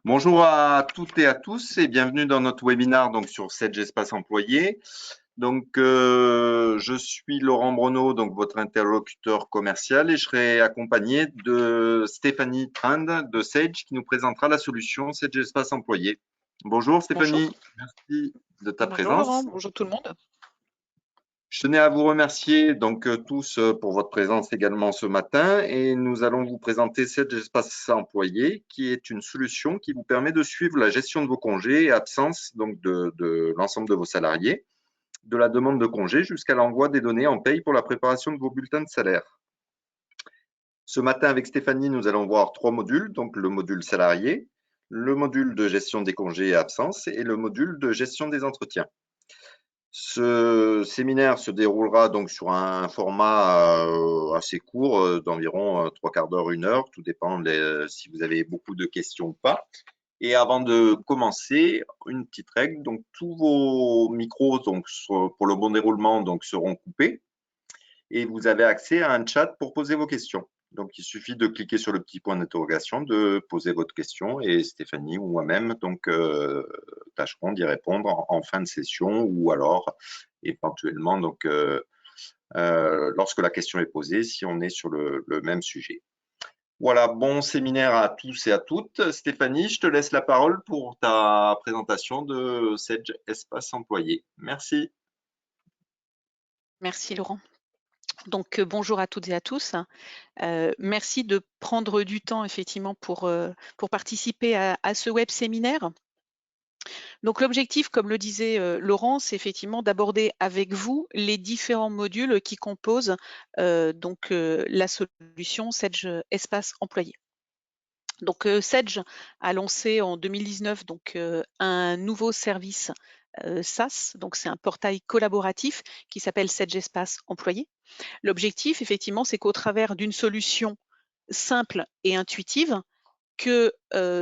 Bonjour à toutes et à tous et bienvenue dans notre webinaire donc sur Sedge Espace Employé. Je suis Laurent Breneau, donc votre interlocuteur commercial, et je serai accompagné de Stéphanie Trinde de Sedge qui nous présentera la solution Sedge Espace Employé. Bonjour Stéphanie, Bonjour. merci de ta Bonjour Laurent, présence. bonjour tout le monde. Je tenais à vous remercier tous pour votre présence également ce matin et nous allons vous présenter Sedge Espace Employé qui est une solution qui vous permet de suivre la gestion de vos congés et absences de l'ensemble de vos salariés, de la demande de congé jusqu'à l'envoi des données en paye pour la préparation de vos bulletins de salaire. Ce matin avec Stéphanie, nous allons voir 3 modules, donc le module salarié, le module de gestion des congés et absences et le module de gestion des entretiens. Ce séminaire se déroulera donc sur un format assez court, d'environ 3/4 d'heure, 1 heure, tout dépend si vous avez beaucoup de questions ou pas. Et avant de commencer, une petite règle, donc tous vos micros donc, pour le bon déroulement donc, seront coupés et vous avez accès à un chat pour poser vos questions. Donc, il suffit de cliquer sur le petit point d'interrogation, de poser votre question et Stéphanie ou moi-même tâcherons d'y répondre en fin de session ou alors éventuellement lorsque la question est posée, si on est sur le même sujet. Voilà, bon séminaire à tous et à toutes. Stéphanie, je te laisse la parole pour ta présentation de Sedge Espace Employé. Merci. Merci Laurent. Donc bonjour à toutes et à tous. Merci de prendre du temps effectivement pour participer à ce web séminaire. Donc l'objectif, comme le disait Laurent, c'est effectivement d'aborder avec vous les différents modules qui composent la solution Sedge Espace Employé. Donc Sedge a lancé en 2019 un nouveau service SaaS, donc c'est un portail collaboratif qui s'appelle Sedge Espace Employé. L'objectif, effectivement, c'est qu'au travers d'une solution simple et intuitive, que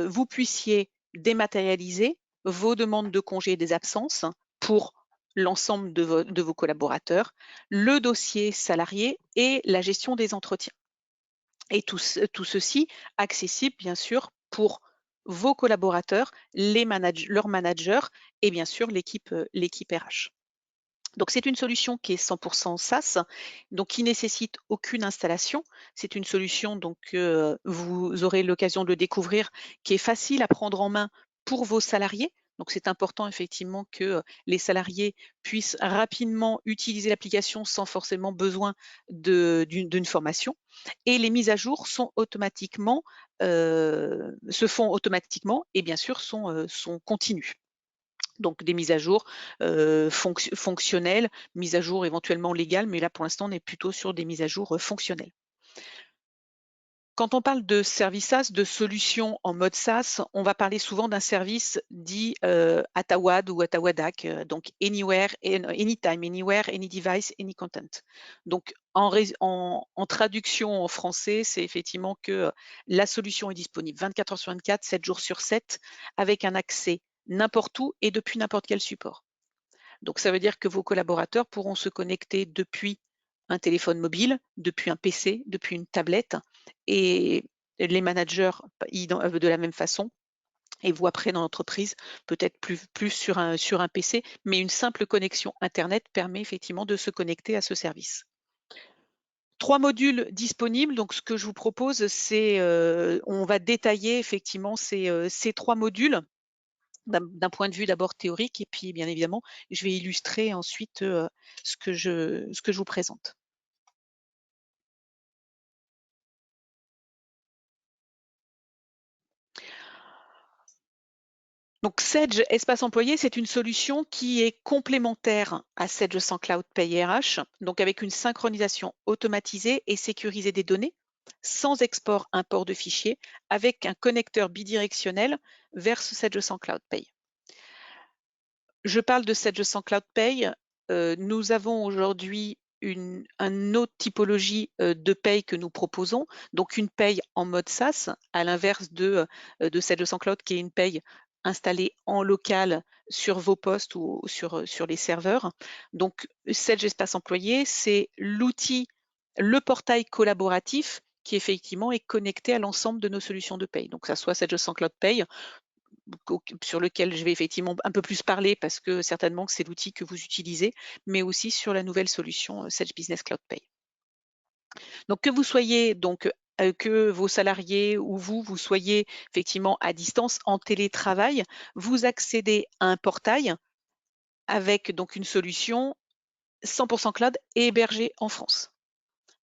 vous puissiez dématérialiser vos demandes de congés et des absences pour l'ensemble de vos collaborateurs, le dossier salarié et la gestion des entretiens. Et tout ceci accessible, bien sûr, pour vos collaborateurs, leurs managers et bien sûr l'équipe RH. Donc c'est une solution qui est 100% SaaS, donc qui nécessite aucune installation. C'est une solution vous aurez l'occasion de le découvrir, qui est facile à prendre en main pour vos salariés. Donc c'est important effectivement que les salariés puissent rapidement utiliser l'application sans forcément besoin d'une formation. Et les mises à jour se font automatiquement et bien sûr sont continues. Donc des mises à jour fonctionnelles, mises à jour éventuellement légales, mais là pour l'instant on est plutôt sur des mises à jour fonctionnelles. Quand on parle de service SaaS, de solutions en mode SaaS, on va parler souvent d'un service dit ATAWAD ou ATAWADAC, donc Anywhere, Anytime, Anywhere, Any Device, Any Content. Donc en traduction en français, c'est effectivement que la solution est disponible 24 heures sur 24, 7 jours sur 7, avec un accès n'importe où et depuis n'importe quel support. Donc ça veut dire que vos collaborateurs pourront se connecter depuis un téléphone mobile, depuis un PC, depuis une tablette, et les managers de la même façon. Et vous après dans l'entreprise, peut-être plus sur un PC, mais une simple connexion Internet permet effectivement de se connecter à ce service. 3 modules disponibles, donc ce que je vous propose, c'est on va détailler effectivement ces 3 modules d'un point de vue d'abord théorique et puis bien évidemment, je vais illustrer ensuite ce que je vous présente. Donc Sedge Espace Employé, c'est une solution qui est complémentaire à Sedge sans Cloud Pay RH, donc avec une synchronisation automatisée et sécurisée des données, sans export-import de fichiers, avec un connecteur bidirectionnel vers ce Sedge sans Cloud Pay. Je parle de Sedge sans Cloud Pay. Nous avons aujourd'hui une autre typologie de paye que nous proposons, donc une paye en mode SaaS, à l'inverse de Sedge sans Cloud, qui est une paye installée en local sur vos postes ou sur les serveurs. Donc Sedge Espace Employé, c'est l'outil, le portail collaboratif qui effectivement est connecté à l'ensemble de nos solutions de paye. Donc ça soit Sedge sans Cloud Pay, sur lequel je vais effectivement un peu plus parler parce que certainement que c'est l'outil que vous utilisez, mais aussi sur la nouvelle solution Sage Business Cloud Pay. Donc que vous soyez que vos salariés ou vous soyez effectivement à distance en télétravail, vous accédez à un portail avec donc une solution 100% cloud et hébergée en France.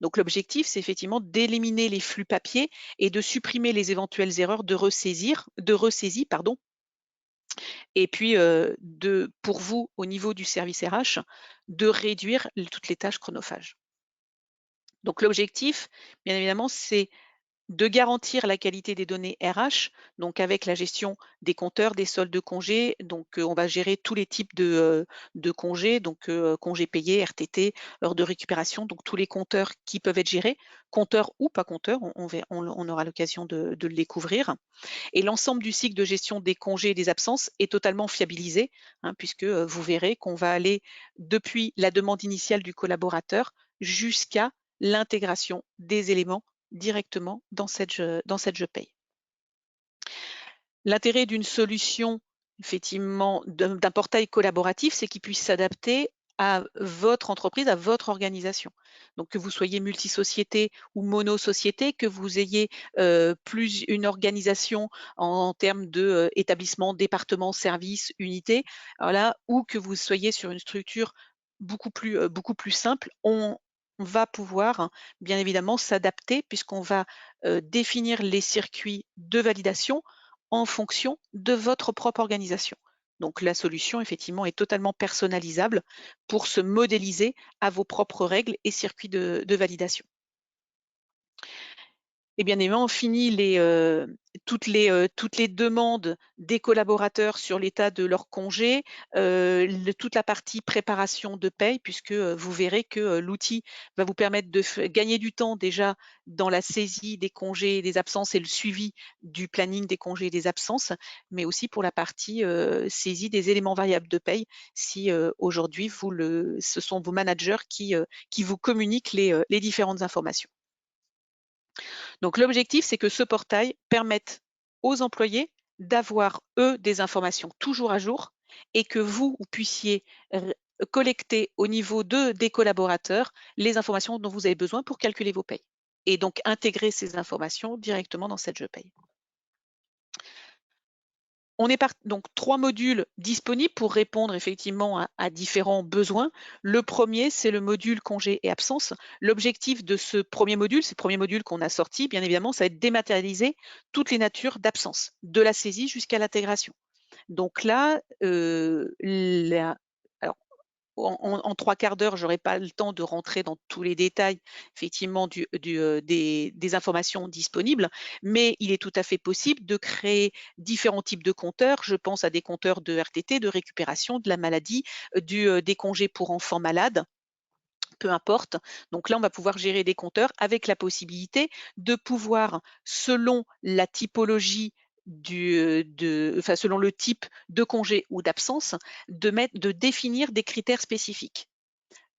Donc l'objectif, c'est effectivement d'éliminer les flux papier et de supprimer les éventuelles erreurs de ressaisie, pardon. Et puis pour vous, au niveau du service RH, de réduire toutes les tâches chronophages. Donc l'objectif, bien évidemment, c'est de garantir la qualité des données RH, donc avec la gestion des compteurs, des soldes de congés. Donc, on va gérer tous les types de congés, donc congés payés, RTT, heures de récupération, donc tous les compteurs qui peuvent être gérés, compteurs ou pas compteurs, on aura l'occasion de le découvrir. Et l'ensemble du cycle de gestion des congés et des absences est totalement fiabilisé, puisque vous verrez qu'on va aller depuis la demande initiale du collaborateur jusqu'à l'intégration des éléments directement dans Sage Pay. L'intérêt d'une solution, effectivement, d'un portail collaboratif, c'est qu'il puisse s'adapter à votre entreprise, à votre organisation. Donc que vous soyez multisociété ou monosociété, que vous ayez plus une organisation en termes de établissement, département, service, unité, voilà, ou que vous soyez sur une structure beaucoup plus simple, on va pouvoir bien évidemment s'adapter puisqu'on va définir les circuits de validation en fonction de votre propre organisation. Donc la solution, effectivement, est totalement personnalisable pour se modéliser à vos propres règles et circuits de validation. Et bien évidemment, fini toutes les demandes des collaborateurs sur l'état de leur congé, toute la partie préparation de paye, puisque vous verrez que l'outil va vous permettre de gagner du temps déjà dans la saisie des congés et des absences et le suivi du planning des congés et des absences, mais aussi pour la partie saisie des éléments variables de paye, si aujourd'hui ce sont vos managers qui vous communiquent les différentes informations. Donc l'objectif, c'est que ce portail permette aux employés d'avoir, eux, des informations toujours à jour et que vous puissiez collecter au niveau des collaborateurs les informations dont vous avez besoin pour calculer vos payes et donc intégrer ces informations directement dans Sage Pay. On est donc 3 modules disponibles pour répondre effectivement à différents besoins. Le premier, c'est le module congé et absence. L'objectif de ce premier module, c'est le premier module qu'on a sorti, bien évidemment, ça va être dématérialiser toutes les natures d'absence, de la saisie jusqu'à l'intégration. Donc là, alors, en 3 quarts d'heure, je n'aurai pas le temps de rentrer dans tous les détails, effectivement, des informations disponibles, mais il est tout à fait possible de créer différents types de compteurs. Je pense à des compteurs de RTT, de récupération, de la maladie, des congés pour enfants malades, peu importe. Donc là, on va pouvoir gérer des compteurs avec la possibilité de pouvoir, selon la typologie selon le type de congé ou d'absence, de définir des critères spécifiques.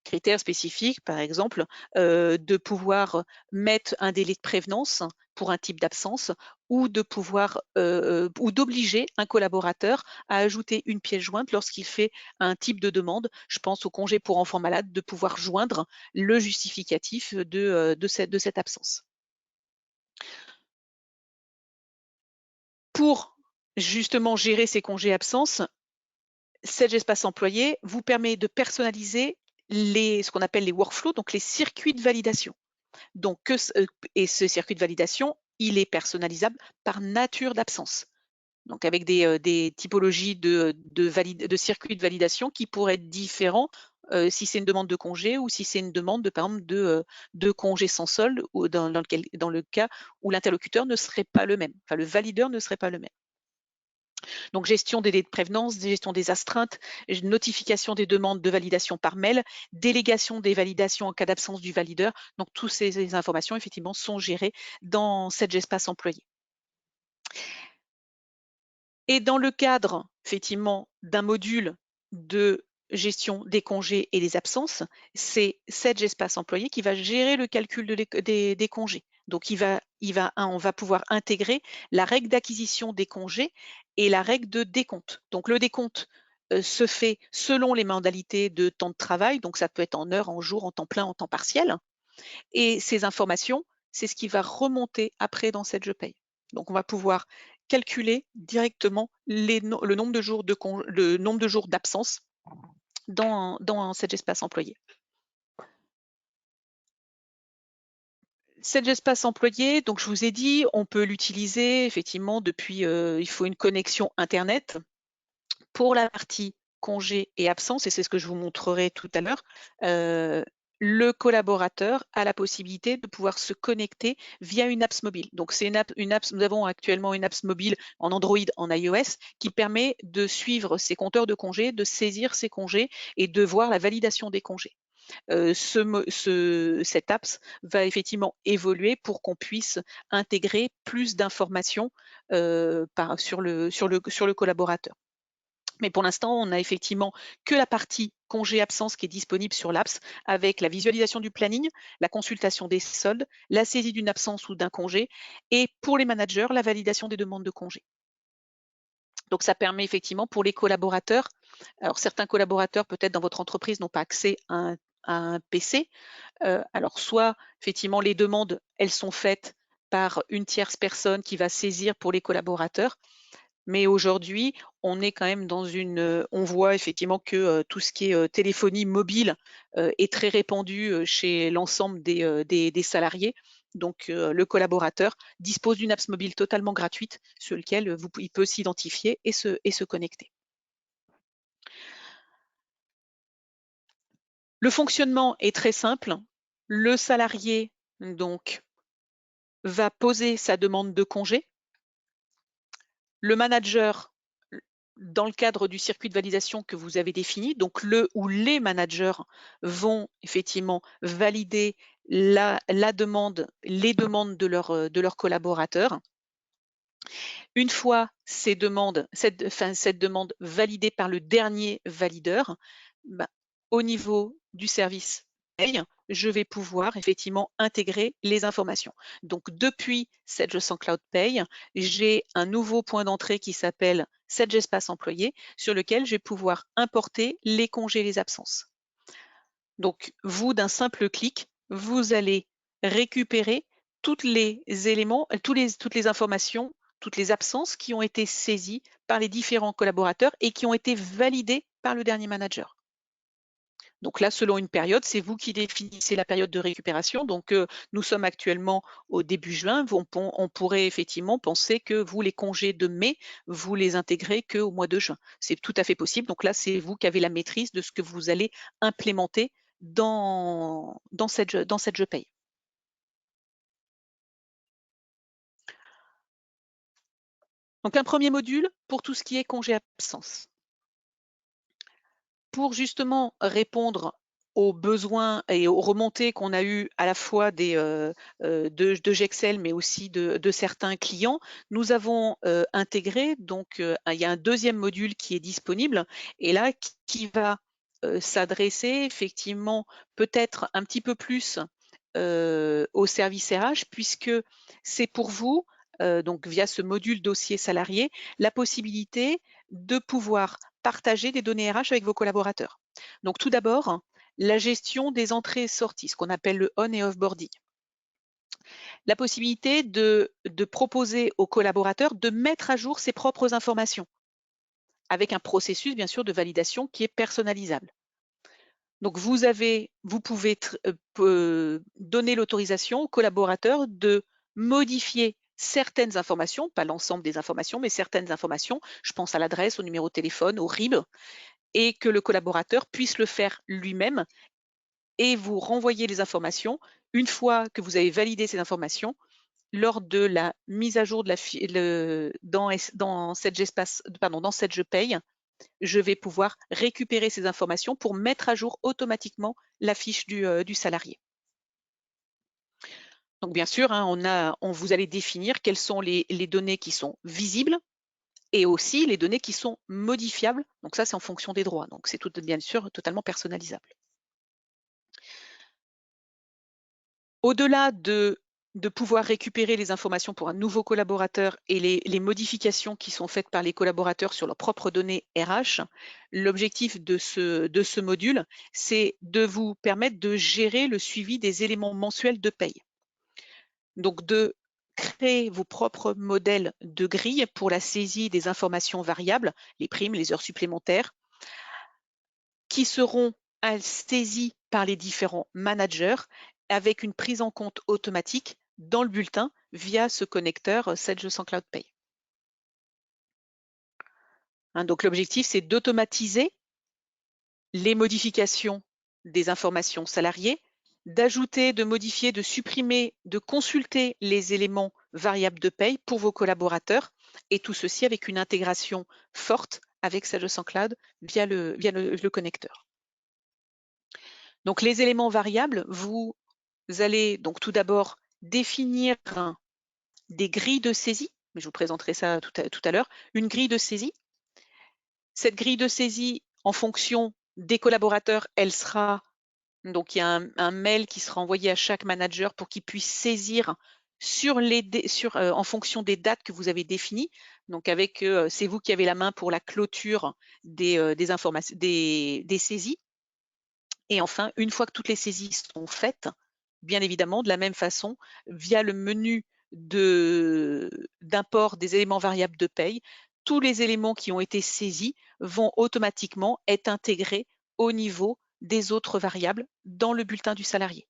Critères spécifiques, par exemple, de pouvoir mettre un délai de prévenance pour un type d'absence ou de pouvoir ou d'obliger un collaborateur à ajouter une pièce jointe lorsqu'il fait un type de demande. Je pense au congé pour enfants malades, de pouvoir joindre le justificatif de cette absence. Pour justement gérer ces congés absences, Sage Espace Employé vous permet de personnaliser ce qu'on appelle les workflows, donc les circuits de validation. Donc, et ce circuit de validation, il est personnalisable par nature d'absence. Donc, avec des typologies de circuits de validation qui pourraient être différents si c'est une demande de congé ou si c'est une demande, par exemple, de congé sans solde ou dans le cas où l'interlocuteur ne serait pas le même, enfin le valideur ne serait pas le même. Donc, gestion des délais de prévenance, gestion des astreintes, notification des demandes de validation par mail, délégation des validations en cas d'absence du valideur. Donc, toutes ces informations, effectivement, sont gérées dans Sage Espace Employé. Et dans le cadre, effectivement, d'un module de gestion des congés et des absences, c'est Sage Espace Employé qui va gérer le calcul des congés. Donc, on va pouvoir intégrer la règle d'acquisition des congés et la règle de décompte. Donc, le décompte se fait selon les modalités de temps de travail. Donc, ça peut être en heures, en jours, en temps plein, en temps partiel. Et ces informations, c'est ce qui va remonter après dans cette Je paye. Donc, on va pouvoir calculer directement le nombre de jours d'absence dans cet espace employé. Cet espace employé, donc je vous ai dit, on peut l'utiliser effectivement depuis, il faut une connexion Internet. Pour la partie congé et absence, et c'est ce que je vous montrerai tout à l'heure, le collaborateur a la possibilité de pouvoir se connecter via une apps mobile. Donc c'est une apps, nous avons actuellement une apps mobile en Android, en iOS, qui permet de suivre ses compteurs de congés, de saisir ses congés et de voir la validation des congés. Cette apps va effectivement évoluer pour qu'on puisse intégrer plus d'informations sur le collaborateur. Mais pour l'instant, on n'a effectivement que la partie congé-absence qui est disponible sur l'apps avec la visualisation du planning, la consultation des soldes, la saisie d'une absence ou d'un congé et pour les managers, la validation des demandes de congé. Donc ça permet effectivement pour les collaborateurs, alors certains collaborateurs peut-être dans votre entreprise n'ont pas accès à un PC, alors soit effectivement les demandes, elles sont faites par une tierce personne qui va saisir pour les collaborateurs, mais aujourd'hui, on est quand même on voit effectivement que tout ce qui est téléphonie mobile est très répandu chez l'ensemble des salariés. Donc le collaborateur dispose d'une apps mobile totalement gratuite sur lequel il peut s'identifier et se connecter. Le fonctionnement est très simple. Le salarié donc va poser sa demande de congé. Le manager, dans le cadre du circuit de validation que vous avez défini, donc le ou les managers vont effectivement valider les demandes de leurs collaborateurs. Une fois cette demande validée par le dernier valideur, au niveau du service paye, je vais pouvoir effectivement intégrer les informations. Donc depuis cette Je sens Cloud Pay, j'ai un nouveau point d'entrée qui s'appelle Sedge Espace Employé, sur lequel je vais pouvoir importer les congés et les absences. Donc vous, d'un simple clic, vous allez récupérer toutes les éléments, toutes les informations, toutes les absences qui ont été saisies par les différents collaborateurs et qui ont été validées par le dernier manager. Donc là, selon une période, c'est vous qui définissez la période de récupération. Donc, nous sommes actuellement au début juin. On pourrait effectivement penser que vous, les congés de mai, vous les intégrez qu'au mois de juin. C'est tout à fait possible. Donc là, c'est vous qui avez la maîtrise de ce que vous allez implémenter dans cette Je paye. Donc, un premier module pour tout ce qui est congé absence. Pour justement répondre aux besoins et aux remontées qu'on a eues à la fois de Gexcel, mais aussi de certains clients, nous avons intégré, donc il y a un deuxième module qui est disponible et là qui va s'adresser effectivement peut-être un petit peu plus au service RH, puisque c'est pour vous, donc via ce module dossier salarié, la possibilité de pouvoir partager des données RH avec vos collaborateurs. Donc tout d'abord, la gestion des entrées et sorties, ce qu'on appelle le on et off-boarding. La possibilité de proposer aux collaborateurs de mettre à jour ses propres informations, avec un processus bien sûr de validation qui est personnalisable. Donc vous pouvez donner l'autorisation aux collaborateurs de modifier certaines informations, pas l'ensemble des informations, mais certaines informations. Je pense à l'adresse, au numéro de téléphone, au RIB, et que le collaborateur puisse le faire lui-même et vous renvoyer les informations une fois que vous avez validé ces informations lors de la mise à jour dans cette Je paye. Je vais pouvoir récupérer ces informations pour mettre à jour automatiquement la fiche du salarié. Donc bien sûr, hein, vous allez définir quelles sont les données qui sont visibles et aussi les données qui sont modifiables. Donc ça, c'est en fonction des droits. Donc c'est bien sûr totalement personnalisable. Au-delà de de pouvoir récupérer les informations pour un nouveau collaborateur et les modifications qui sont faites par les collaborateurs sur leurs propres données RH. L'objectif de ce module, c'est de vous permettre de gérer le suivi des éléments mensuels de paye. Donc de créer vos propres modèles de grille pour la saisie des informations variables, les primes, les heures supplémentaires, qui seront saisies par les différents managers avec une prise en compte automatique dans le bulletin via ce connecteur Sage Cloud Pay. Donc l'objectif, c'est d'automatiser les modifications des informations salariées, d'ajouter, de modifier, de supprimer, de consulter les éléments variables de paye pour vos collaborateurs, et tout ceci avec une intégration forte avec Sage Cloud via le connecteur. Donc les éléments variables, vous allez donc tout d'abord définir des grilles de saisie, mais je vous présenterai ça tout à l'heure, une grille de saisie. Cette grille de saisie, en fonction des collaborateurs, elle sera, donc il y a un mail qui sera envoyé à chaque manager pour qu'il puisse saisir en fonction des dates que vous avez définies. Donc c'est vous qui avez la main pour la clôture des informations, des saisies. Et enfin, une fois que toutes les saisies sont faites, bien évidemment, de la même façon, via le menu d'import des éléments variables de paye, tous les éléments qui ont été saisis vont automatiquement être intégrés au niveau des autres variables dans le bulletin du salarié.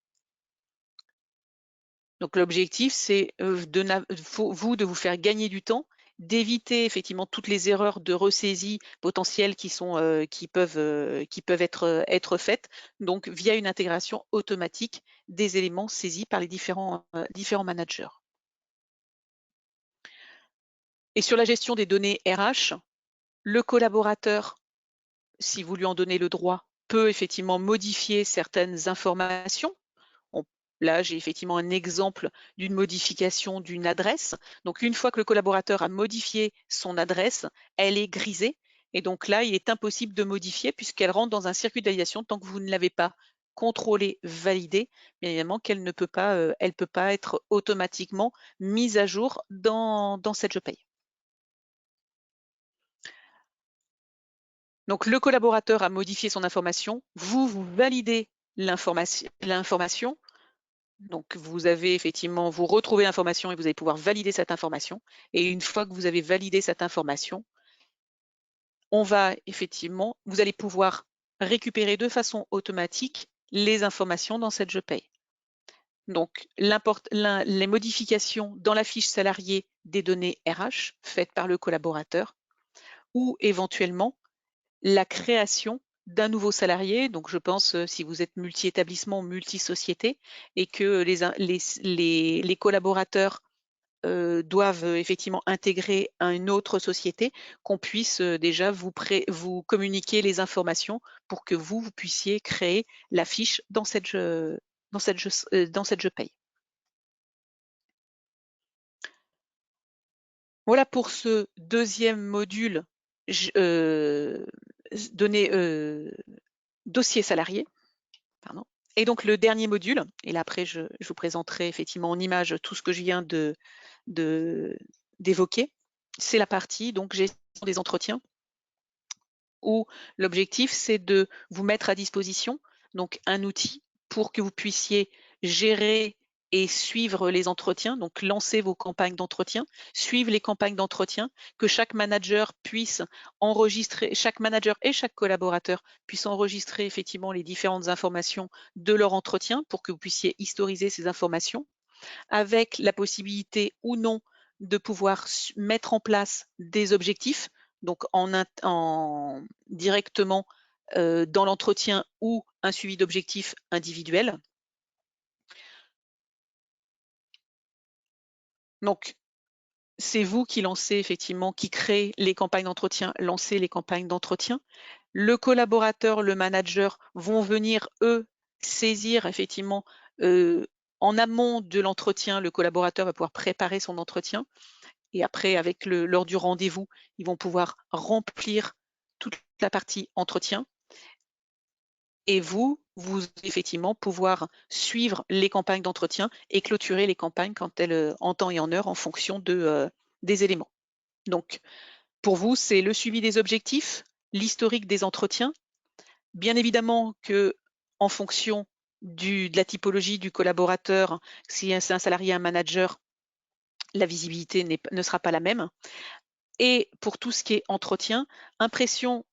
Donc l'objectif, c'est de vous faire gagner du temps, d'éviter effectivement toutes les erreurs de ressaisie potentielles qui peuvent être faites, donc via une intégration automatique des éléments saisis par les différents managers. Et sur la gestion des données RH, le collaborateur, si vous lui en donnez le droit, peut effectivement modifier certaines informations. Là, j'ai effectivement un exemple d'une modification d'une adresse. Donc, une fois que le collaborateur a modifié son adresse, elle est grisée. Et donc là, il est impossible de modifier puisqu'elle rentre dans un circuit de validation tant que vous ne l'avez pas contrôlée, validée. Bien évidemment qu'elle ne peut pas, elle peut pas être automatiquement mise à jour dans Sage Pay. Donc, le collaborateur a modifié son information. Vous validez l'information. Donc, vous retrouvez l'information et vous allez pouvoir valider cette information. Et une fois que vous avez validé cette information, vous allez pouvoir récupérer de façon automatique les informations dans Sage Pay. Donc, les modifications dans la fiche salariée des données RH faites par le collaborateur ou éventuellement la création d'un nouveau salarié. Donc, je pense si vous êtes multi-établissement, multi-société et que les collaborateurs doivent effectivement intégrer une autre société, qu'on puisse déjà vous communiquer les informations pour que vous puissiez créer la fiche dans Sage Pay. Voilà pour ce deuxième module dossier salarié. Pardon. Et donc le dernier module, et là après je vous présenterai effectivement en image tout ce que je viens d'évoquer, c'est la partie donc gestion des entretiens, où l'objectif c'est de vous mettre à disposition donc un outil pour que vous puissiez gérer et suivre les entretiens, donc lancer vos campagnes d'entretien, suivre les campagnes d'entretien, que chaque manager puisse enregistrer, chaque manager et chaque collaborateur puisse enregistrer effectivement les différentes informations de leur entretien pour que vous puissiez historiser ces informations, avec la possibilité ou non de pouvoir mettre en place des objectifs, donc directement dans l'entretien ou un suivi d'objectifs individuels. Donc, c'est vous qui lancez effectivement, qui créez les campagnes d'entretien, lancez les campagnes d'entretien. Le collaborateur, le manager vont venir, eux, saisir effectivement en amont de l'entretien, le collaborateur va pouvoir préparer son entretien. Et après, lors du rendez-vous, ils vont pouvoir remplir toute la partie entretien. et vous effectivement pouvoir suivre les campagnes d'entretien et clôturer les campagnes quand elles, en temps et en heure en fonction des éléments. Donc, pour vous, c'est le suivi des objectifs, l'historique des entretiens. Bien évidemment que en fonction de la typologie du collaborateur, si c'est un salarié, un manager, la visibilité ne sera pas la même. Et pour tout ce qui est entretien, impression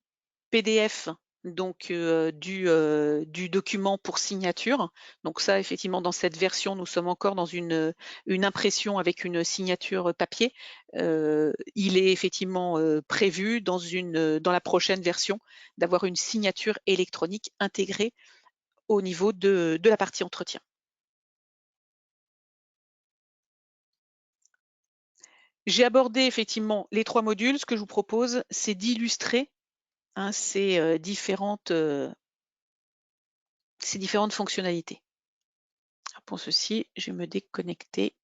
PDF donc du document pour signature. Donc ça, effectivement, dans cette version, nous sommes encore dans une impression avec une signature papier. Il est effectivement prévu dans la prochaine version d'avoir une signature électronique intégrée au niveau de la partie entretien. J'ai abordé effectivement les 3 modules. Ce que je vous propose, c'est d'illustrer ces différentes fonctionnalités. Pour ceci, je vais me déconnecter.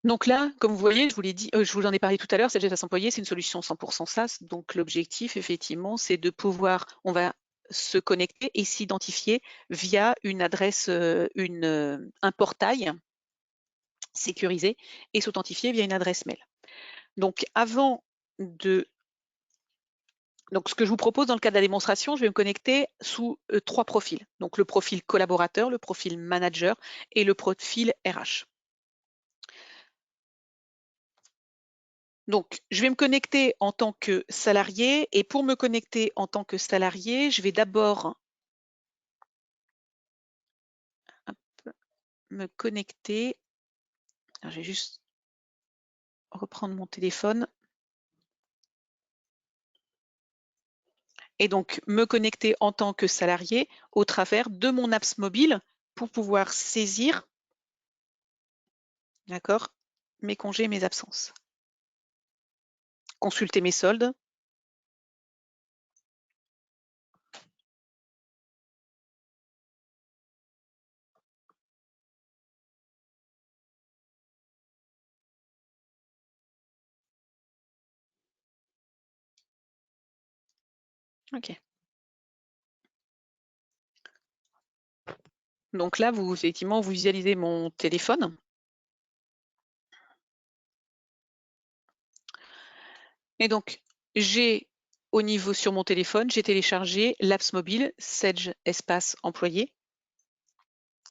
Donc là, comme vous voyez, je vous l'ai dit, je vous en ai parlé tout à l'heure, cette gestion employé, c'est une solution 100% SaaS. Donc l'objectif, effectivement, c'est de pouvoir, on va se connecter et s'identifier via une adresse, un portail sécurisé et s'authentifier via une adresse mail. Donc donc ce que je vous propose dans le cas de la démonstration, je vais me connecter sous 3 profils. Donc le profil collaborateur, le profil manager et le profil RH. Donc, je vais me connecter en tant que salarié et pour me connecter en tant que salarié, je vais d'abord me connecter. Alors, je vais juste reprendre mon téléphone. Et donc, me connecter en tant que salarié au travers de mon apps mobile pour pouvoir saisir, d'accord, mes congés et mes absences. Consulter mes soldes. OK. Donc là, effectivement, vous visualisez mon téléphone. Et donc, j'ai au niveau sur mon téléphone, j'ai téléchargé l'apps mobile Sage Espace Employé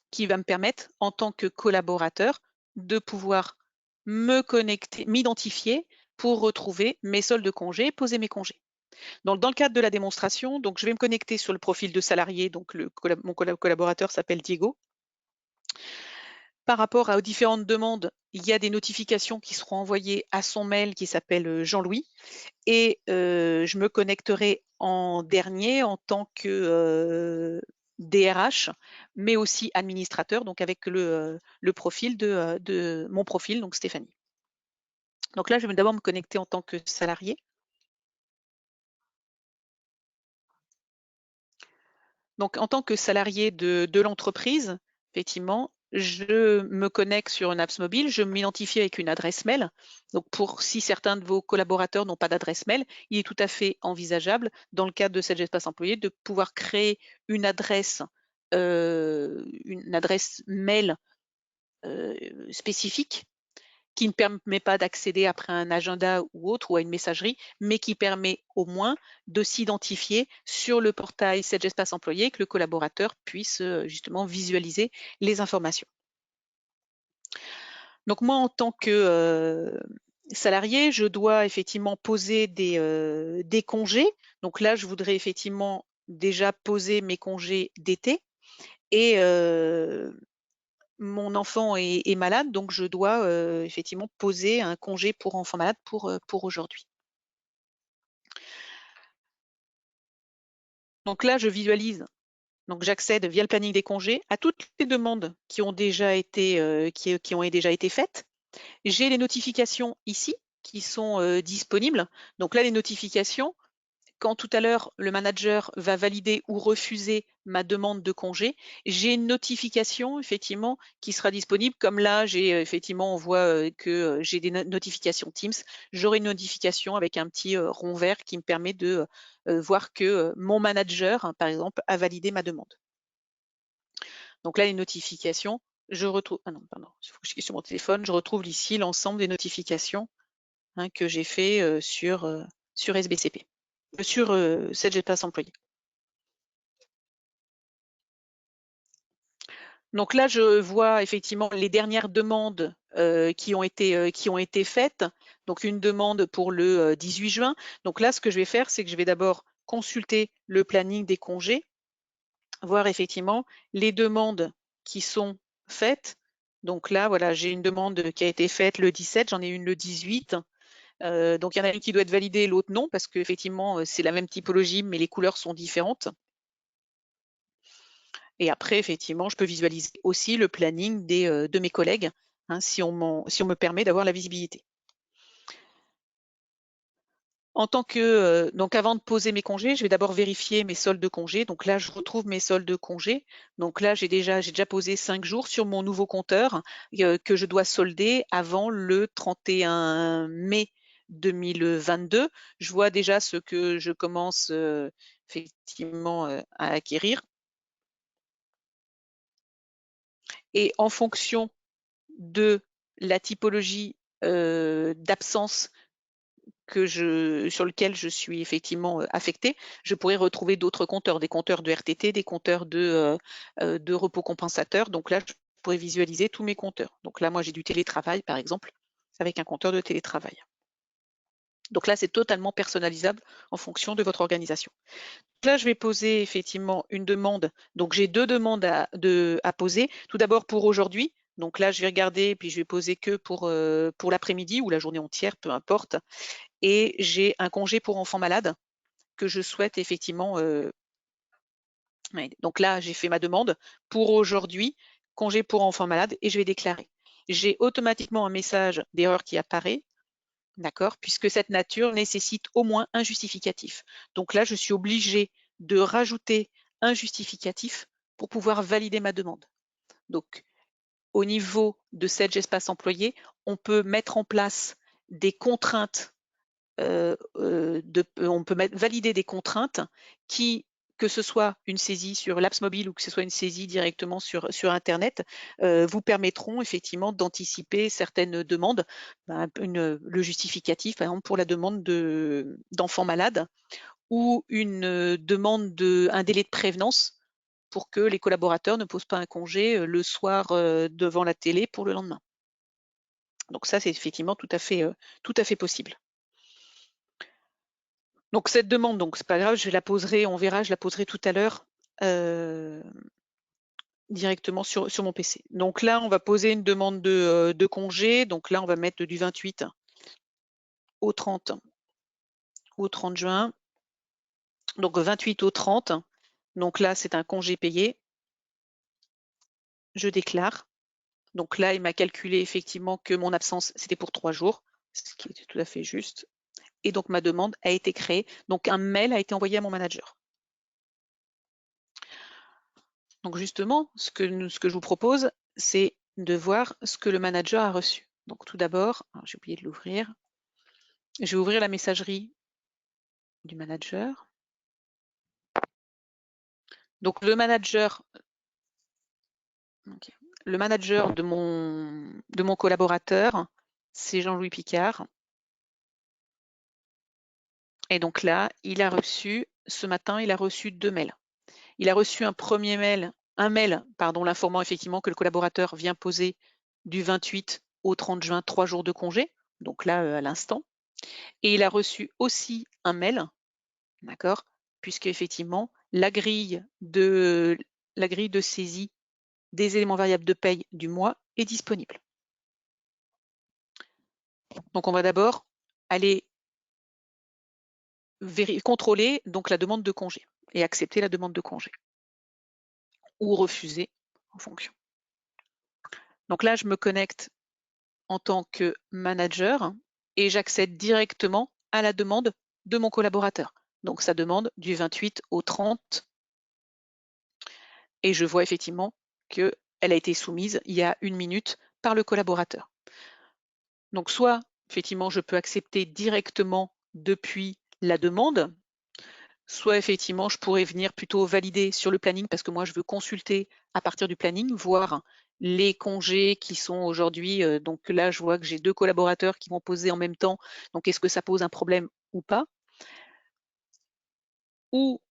qui va me permettre, en tant que collaborateur, de pouvoir me connecter, m'identifier pour retrouver mes soldes de congés, poser mes congés. Donc, dans le cadre de la démonstration, donc, je vais me connecter sur le profil de salarié, donc mon collaborateur s'appelle Diego. Par rapport aux différentes demandes, il y a des notifications qui seront envoyées à son mail qui s'appelle Jean-Louis et je me connecterai en dernier en tant que DRH, mais aussi administrateur, donc avec le profil de mon profil, donc Stéphanie. Donc là, je vais d'abord me connecter en tant que salarié. Donc en tant que salarié de l'entreprise, effectivement, je me connecte sur une apps mobile, je m'identifie avec une adresse mail. Donc si certains de vos collaborateurs n'ont pas d'adresse mail, il est tout à fait envisageable, dans le cadre de Sage Espace Employé, de pouvoir créer une adresse mail spécifique qui ne permet pas d'accéder après à un agenda ou autre ou à une messagerie, mais qui permet au moins de s'identifier sur le portail Sage Espace Employé, que le collaborateur puisse justement visualiser les informations. Donc moi, en tant que salarié, je dois effectivement poser des congés. Donc là, je voudrais effectivement déjà poser mes congés d'été et mon enfant est malade, donc je dois effectivement poser un congé pour enfant malade pour aujourd'hui. Donc là, je visualise, donc j'accède via le planning des congés à toutes les demandes qui ont déjà été, qui ont déjà été faites. J'ai les notifications ici qui sont disponibles. Donc là, les notifications, quand tout à l'heure, le manager va valider ou refuser ma demande de congé, j'ai une notification effectivement qui sera disponible. Comme là, effectivement, on voit que j'ai des notifications Teams. J'aurai une notification avec un petit rond vert qui me permet de voir que mon manager, hein, par exemple, a validé ma demande. Donc là, les notifications, je retrouve, ah non, pardon, il faut que je clique sur mon téléphone, je retrouve ici l'ensemble des notifications que j'ai fait sur SBCP, sur 7GESpace employé. Donc là, je vois effectivement les dernières demandes qui ont été faites. Donc une demande pour le 18 juin. Donc là, ce que je vais faire, c'est que je vais d'abord consulter le planning des congés, voir effectivement les demandes qui sont faites. Donc là, voilà, j'ai une demande qui a été faite le 17, j'en ai une le 18. Donc il y en a une qui doit être validée, l'autre non, parce qu'effectivement, c'est la même typologie, mais les couleurs sont différentes. Et après, effectivement, je peux visualiser aussi le planning de mes collègues, hein, si on me permet d'avoir la visibilité. En tant que, donc avant de poser mes congés, je vais d'abord vérifier mes soldes de congés. Donc là, je retrouve mes soldes de congés. Donc là, j'ai déjà posé 5 jours sur mon nouveau compteur que je dois solder avant le 31 mai 2022. Je vois déjà ce que je commence effectivement à acquérir. Et en fonction de la typologie d'absence sur lequel je suis effectivement affectée, je pourrais retrouver d'autres compteurs, des compteurs de RTT, des compteurs de repos compensateur. Donc là, je pourrais visualiser tous mes compteurs. Donc là, moi, j'ai du télétravail, par exemple, avec un compteur de télétravail. Donc là, c'est totalement personnalisable en fonction de votre organisation. Là, je vais poser effectivement une demande. Donc, j'ai 2 demandes à poser. Tout d'abord pour aujourd'hui. Donc là, je vais regarder, puis je vais poser que pour l'après-midi ou la journée entière, peu importe. Et j'ai un congé pour enfants malades que je souhaite effectivement. Donc là, j'ai fait ma demande pour aujourd'hui, congé pour enfants malades, et je vais déclarer. J'ai automatiquement un message d'erreur qui apparaît. D'accord, puisque cette nature nécessite au moins un justificatif. Donc là, je suis obligée de rajouter un justificatif pour pouvoir valider ma demande. Donc, au niveau de 7GESpace employé, on peut mettre en place des contraintes, on peut valider des contraintes qui, que ce soit une saisie sur l'apps mobile ou que ce soit une saisie directement sur Internet, vous permettront effectivement d'anticiper certaines demandes. Le justificatif, par exemple, pour la demande d'enfants malades ou une demande un délai de prévenance pour que les collaborateurs ne posent pas un congé le soir devant la télé pour le lendemain. Donc ça, c'est effectivement tout à fait possible. Donc cette demande, donc c'est pas grave, je la poserai, on verra, je la poserai tout à l'heure directement sur mon PC. Donc là, on va poser une demande de congé. Donc là, on va mettre du 28 au 30 juin. Donc 28 au 30. Donc là, c'est un congé payé. Je déclare. Donc là, il m'a calculé effectivement que mon absence, c'était pour 3 jours, ce qui était tout à fait juste. Et donc ma demande a été créée. Donc un mail a été envoyé à mon manager. Donc justement, ce que je vous propose, c'est de voir ce que le manager a reçu. Donc tout d'abord, j'ai oublié de l'ouvrir. Je vais ouvrir la messagerie du manager. Donc le manager de mon collaborateur, c'est Jean-Louis Picard. Et donc là, il a reçu, ce matin, il a reçu 2 mails. Il a reçu un mail, l'informant effectivement que le collaborateur vient poser du 28 au 30 juin 3 jours de congé, donc là, à l'instant. Et il a reçu aussi un mail, d'accord, puisque effectivement, la grille de saisie des éléments variables de paye du mois est disponible. Donc on va d'abord aller contrôler donc la demande de congé et accepter la demande de congé ou refuser en fonction. Donc là, je me connecte en tant que manager et j'accède directement à la demande de mon collaborateur. Donc ça demande du 28 au 30. Et je vois effectivement qu'elle a été soumise il y a 1 minute par le collaborateur. Donc soit effectivement je peux accepter directement depuis la demande, soit effectivement je pourrais venir plutôt valider sur le planning parce que moi je veux consulter à partir du planning, voir les congés qui sont aujourd'hui. Donc là je vois que j'ai 2 collaborateurs qui vont poser en même temps, donc est-ce que ça pose un problème ou pas? Ou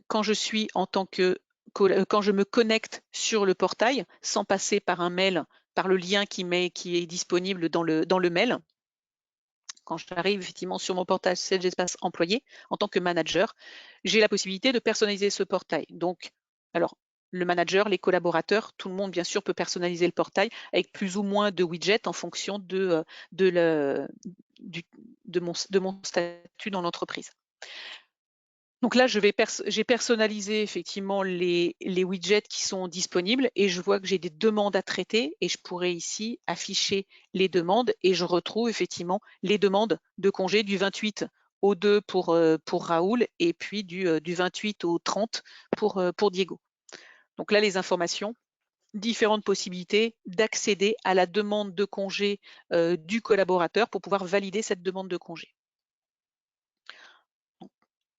quand je suis en tant que quand je me connecte sur le portail sans passer par un mail, par le lien qui est disponible dans le mail. Quand j'arrive effectivement sur mon portail Sage Espace Employé, en tant que manager, j'ai la possibilité de personnaliser ce portail. Donc, alors, le manager, les collaborateurs, tout le monde bien sûr peut personnaliser le portail avec plus ou moins de widgets en fonction de mon statut dans l'entreprise. Donc là, j'ai personnalisé effectivement les widgets qui sont disponibles et je vois que j'ai des demandes à traiter et je pourrais ici afficher les demandes et je retrouve effectivement les demandes de congé du 28 au 2 pour Raoul et puis du 28 au 30 pour Diego. Donc là, les informations, différentes possibilités d'accéder à la demande de congé du collaborateur pour pouvoir valider cette demande de congé.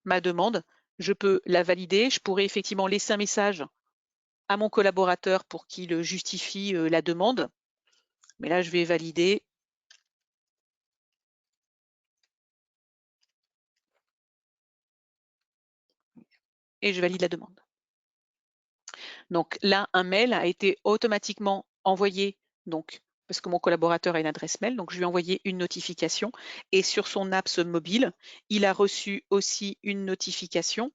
Ma demande, je peux la valider. Je pourrais effectivement laisser un message à mon collaborateur pour qu'il justifie la demande. Mais là, je vais valider. Et je valide la demande. Donc là, un mail a été automatiquement envoyé, donc, parce que mon collaborateur a une adresse mail, donc je lui ai envoyé une notification. Et sur son apps mobile, il a reçu aussi une notification.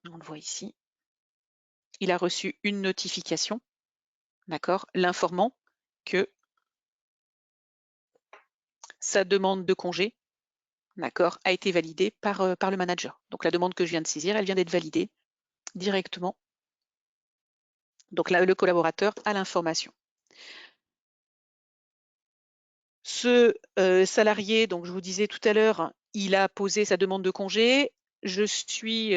On le voit ici. Il a reçu une notification, d'accord, l'informant que sa demande de congé, d'accord, a été validée par le manager. Donc la demande que je viens de saisir, elle vient d'être validée directement. Donc là, le collaborateur a l'information. Ce salarié, donc je vous disais tout à l'heure, il a posé sa demande de congé. Je suis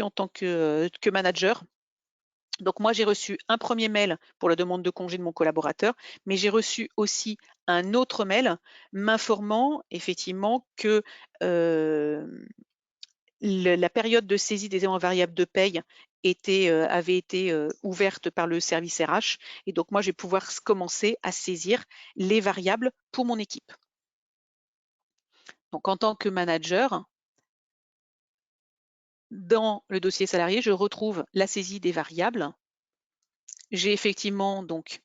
en tant que manager. Donc moi, j'ai reçu un premier mail pour la demande de congé de mon collaborateur, mais j'ai reçu aussi un autre mail m'informant effectivement que la période de saisie des éléments variables de paye avait été ouverte par le service RH. Et donc moi, je vais pouvoir commencer à saisir les variables pour mon équipe. Donc en tant que manager, dans le dossier salarié, je retrouve la saisie des variables. J'ai effectivement donc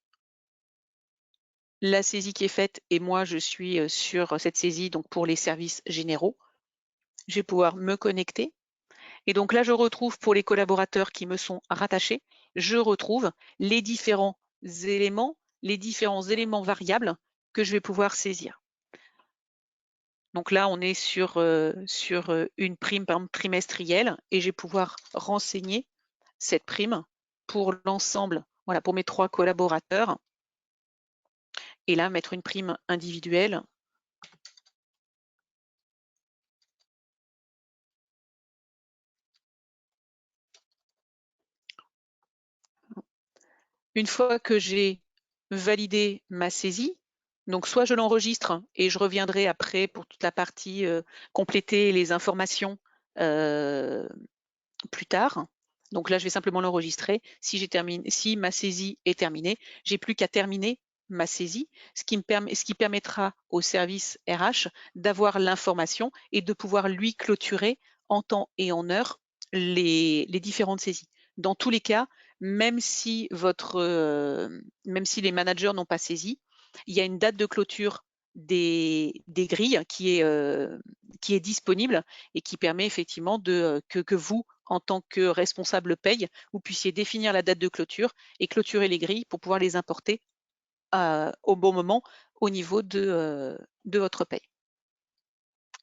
la saisie qui est faite et moi je suis sur cette saisie donc pour les services généraux. Je vais pouvoir me connecter. Et donc là, je retrouve pour les collaborateurs qui me sont rattachés, je retrouve les différents éléments variables que je vais pouvoir saisir. Donc là, on est sur une prime par exemple, trimestrielle et je vais pouvoir renseigner cette prime pour l'ensemble, voilà, pour mes 3 collaborateurs. Et là, mettre une prime individuelle. Une fois que j'ai validé ma saisie, donc soit je l'enregistre et je reviendrai après pour toute la partie compléter les informations plus tard. Donc là, je vais simplement l'enregistrer. Si ma saisie est terminée, j'ai plus qu'à terminer ma saisie, ce qui permettra au service RH d'avoir l'information et de pouvoir lui clôturer en temps et en heure les différentes saisies. Dans tous les cas, même si les managers n'ont pas saisi, il y a une date de clôture des grilles qui est disponible et qui permet effectivement que vous, en tant que responsable paye, vous puissiez définir la date de clôture et clôturer les grilles pour pouvoir les importer au bon moment au niveau de votre paye.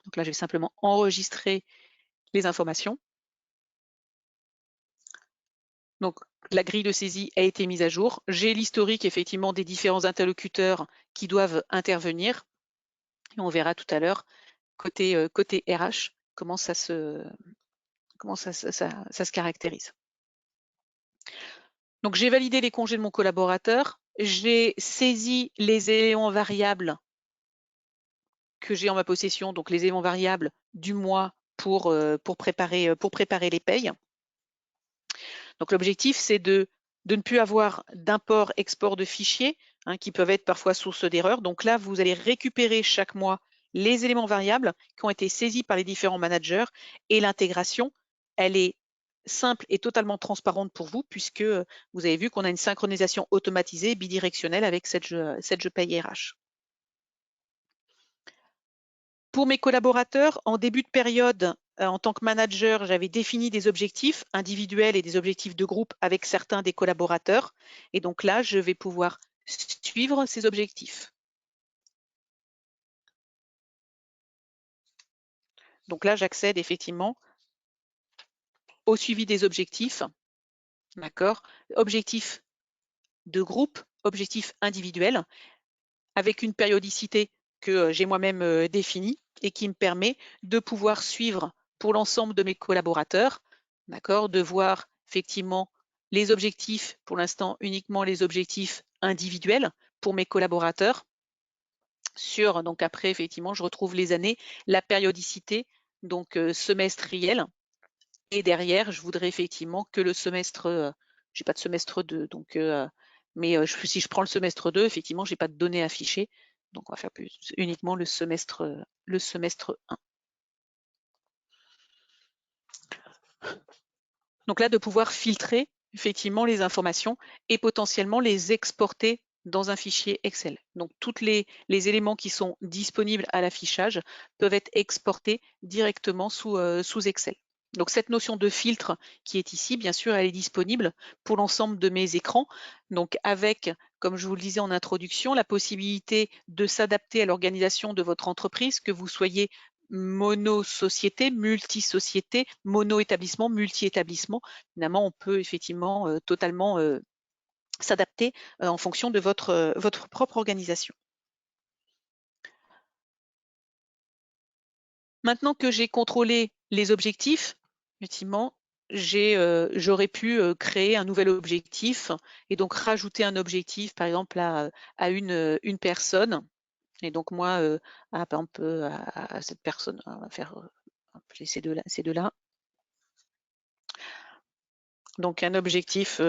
Donc là, je vais simplement enregistrer les informations. Donc, la grille de saisie a été mise à jour. J'ai l'historique effectivement des différents interlocuteurs qui doivent intervenir. Et on verra tout à l'heure côté RH comment ça se caractérise. Donc j'ai validé les congés de mon collaborateur, j'ai saisi les éléments variables que j'ai en ma possession, donc les éléments variables du mois pour préparer les payes. Donc l'objectif, c'est de ne plus avoir d'import-export de fichiers qui peuvent être parfois source d'erreur. Donc là, vous allez récupérer chaque mois les éléments variables qui ont été saisis par les différents managers et l'intégration, elle est simple et totalement transparente pour vous puisque vous avez vu qu'on a une synchronisation automatisée bidirectionnelle avec cette je paye RH. Pour mes collaborateurs, en début de période, en tant que manager, j'avais défini des objectifs individuels et des objectifs de groupe avec certains des collaborateurs. Et donc là, je vais pouvoir suivre ces objectifs. Donc là, j'accède effectivement au suivi des objectifs. D'accord? Objectifs de groupe, objectifs individuels, avec une périodicité que j'ai moi-même définie et qui me permet de pouvoir suivre pour l'ensemble de mes collaborateurs, d'accord, de voir effectivement les objectifs, pour l'instant uniquement les objectifs individuels pour mes collaborateurs. Donc après, effectivement, je retrouve les années, la périodicité, donc semestrielle. Et derrière, je voudrais effectivement que le semestre, j'ai pas de semestre 2, donc mais si je prends le semestre 2, effectivement, j'ai pas de données affichées. Donc on va faire uniquement le semestre 1. Donc là, de pouvoir filtrer effectivement les informations et potentiellement les exporter dans un fichier Excel. Donc tous les éléments qui sont disponibles à l'affichage peuvent être exportés directement sous Excel. Donc cette notion de filtre qui est ici, bien sûr, elle est disponible pour l'ensemble de mes écrans. Donc avec, comme je vous le disais en introduction, la possibilité de s'adapter à l'organisation de votre entreprise, que vous soyez mono-société, multi-société, mono-établissement, multi-établissement. Finalement, on peut effectivement totalement s'adapter en fonction de votre propre organisation. Maintenant que j'ai contrôlé les objectifs, effectivement, j'aurais pu créer un nouvel objectif et donc rajouter un objectif, par exemple, à une personne. Et donc moi, par exemple, à cette personne, on va faire appeler ces deux-là. Donc un objectif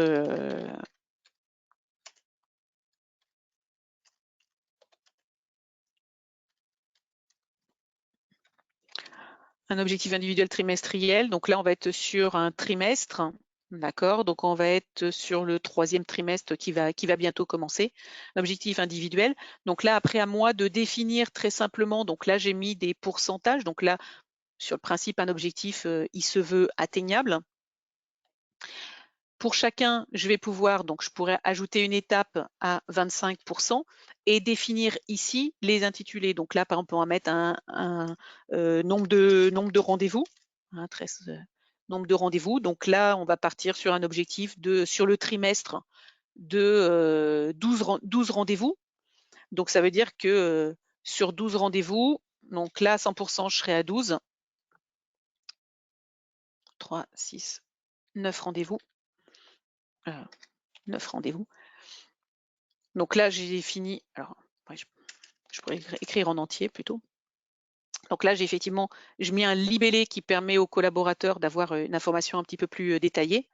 individuel trimestriel. Donc là, on va être sur un trimestre. D'accord, donc on va être sur le 3e trimestre qui va bientôt commencer. Objectif individuel. Donc là, après à moi de définir très simplement, donc là j'ai mis des pourcentages. Donc là, sur le principe, un objectif, il se veut atteignable. Pour chacun, je vais pouvoir, donc je pourrais ajouter une étape à 25% et définir ici les intitulés. Donc là, par exemple, on va mettre un nombre de rendez-vous, nombre de rendez-vous. Donc là, on va partir sur un objectif sur le trimestre de 12 rendez-vous. Donc ça veut dire que sur 12 rendez-vous, donc là, 100%, je serai à 12. 3, 6, 9 rendez-vous. 9 rendez-vous. Donc là, j'ai fini. Alors, je pourrais écrire en entier plutôt. Donc là, je mets un libellé qui permet aux collaborateurs d'avoir une information un petit peu plus détaillée.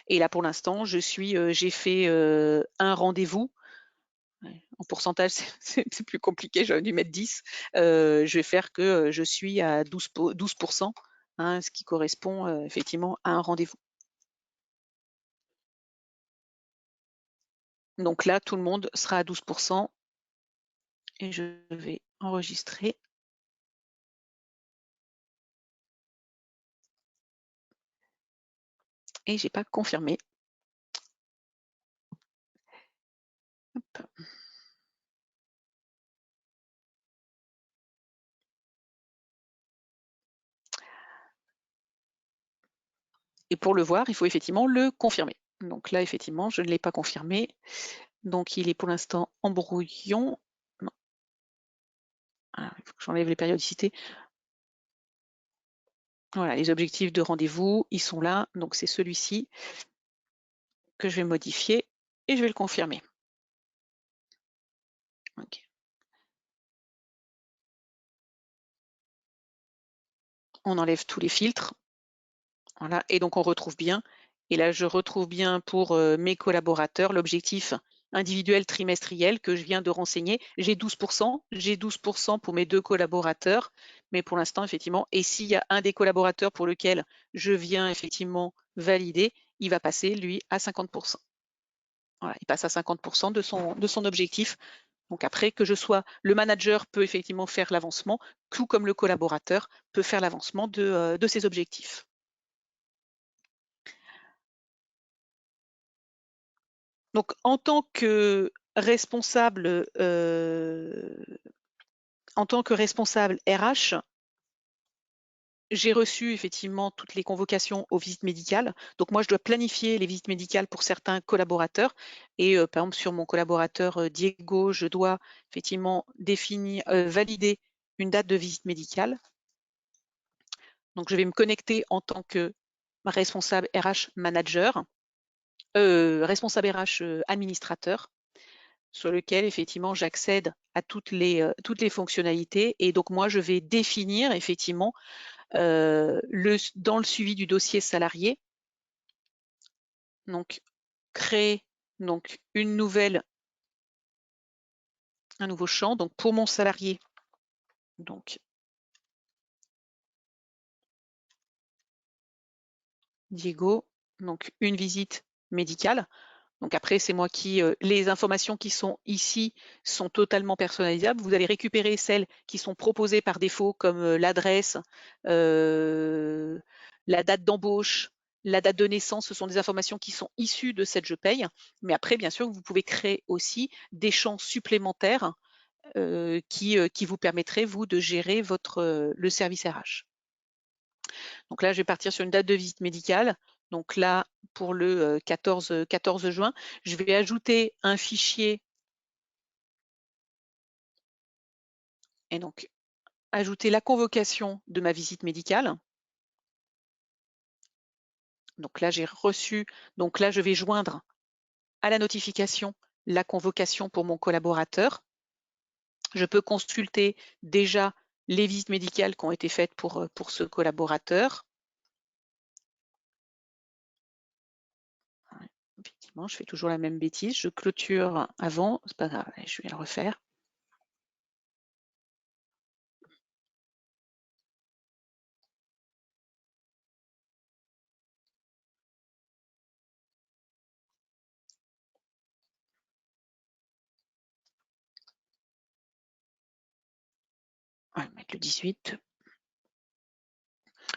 Et là, pour l'instant, j'ai fait un rendez-vous. En pourcentage, c'est plus compliqué, j'aurais dû mettre 10. Je vais faire que je suis à 12%, ce qui correspond effectivement à un rendez-vous. Donc là, tout le monde sera à 12%. Et je vais enregistrer. Et j'ai pas confirmé. Hop. Et pour le voir, il faut effectivement le confirmer. Donc là, effectivement, je ne l'ai pas confirmé. Donc il est pour l'instant en brouillon. Non. Ah, il faut que j'enlève les périodicités. Voilà, les objectifs de rendez-vous, ils sont là. Donc, c'est celui-ci que je vais modifier et je vais le confirmer. Okay. On enlève tous les filtres. Voilà, et donc on retrouve bien. Et là, je retrouve bien pour mes collaborateurs l'objectif individuel trimestriel que je viens de renseigner. J'ai 12% pour mes 2 collaborateurs, mais pour l'instant, effectivement, et s'il y a un des collaborateurs pour lequel je viens effectivement valider, il va passer, lui, à 50%. Voilà, il passe à 50% de son objectif. Donc après, que je sois, le manager peut effectivement faire l'avancement, tout comme le collaborateur peut faire l'avancement de ses objectifs. Donc en tant que responsable RH, j'ai reçu effectivement toutes les convocations aux visites médicales. Donc moi, je dois planifier les visites médicales pour certains collaborateurs. Et par exemple, sur mon collaborateur Diego, je dois effectivement valider une date de visite médicale. Donc je vais me connecter en tant que responsable RH manager, responsable RH administrateur, sur lequel effectivement j'accède à toutes les fonctionnalités. Et donc moi, je vais définir effectivement dans le suivi du dossier salarié, donc créer donc un nouveau champ. Donc pour mon salarié, donc Diego, donc une visite médicale. Donc après, c'est moi qui, les informations qui sont ici sont totalement personnalisables. Vous allez récupérer celles qui sont proposées par défaut, comme l'adresse, la date d'embauche, la date de naissance. Ce sont des informations qui sont issues de cette Je paye. Mais après, bien sûr, vous pouvez créer aussi des champs supplémentaires qui vous permettraient, vous, de gérer le service RH. Donc là, je vais partir sur une date de visite médicale. Donc là, pour le 14 juin, je vais ajouter un fichier et donc ajouter la convocation de ma visite médicale. Donc là, j'ai reçu, donc là, je vais joindre à la notification la convocation pour mon collaborateur. Je peux consulter déjà les visites médicales qui ont été faites pour ce collaborateur. Effectivement, je fais toujours la même bêtise. Je clôture avant, c'est pas grave, je vais le refaire. On va mettre le 18.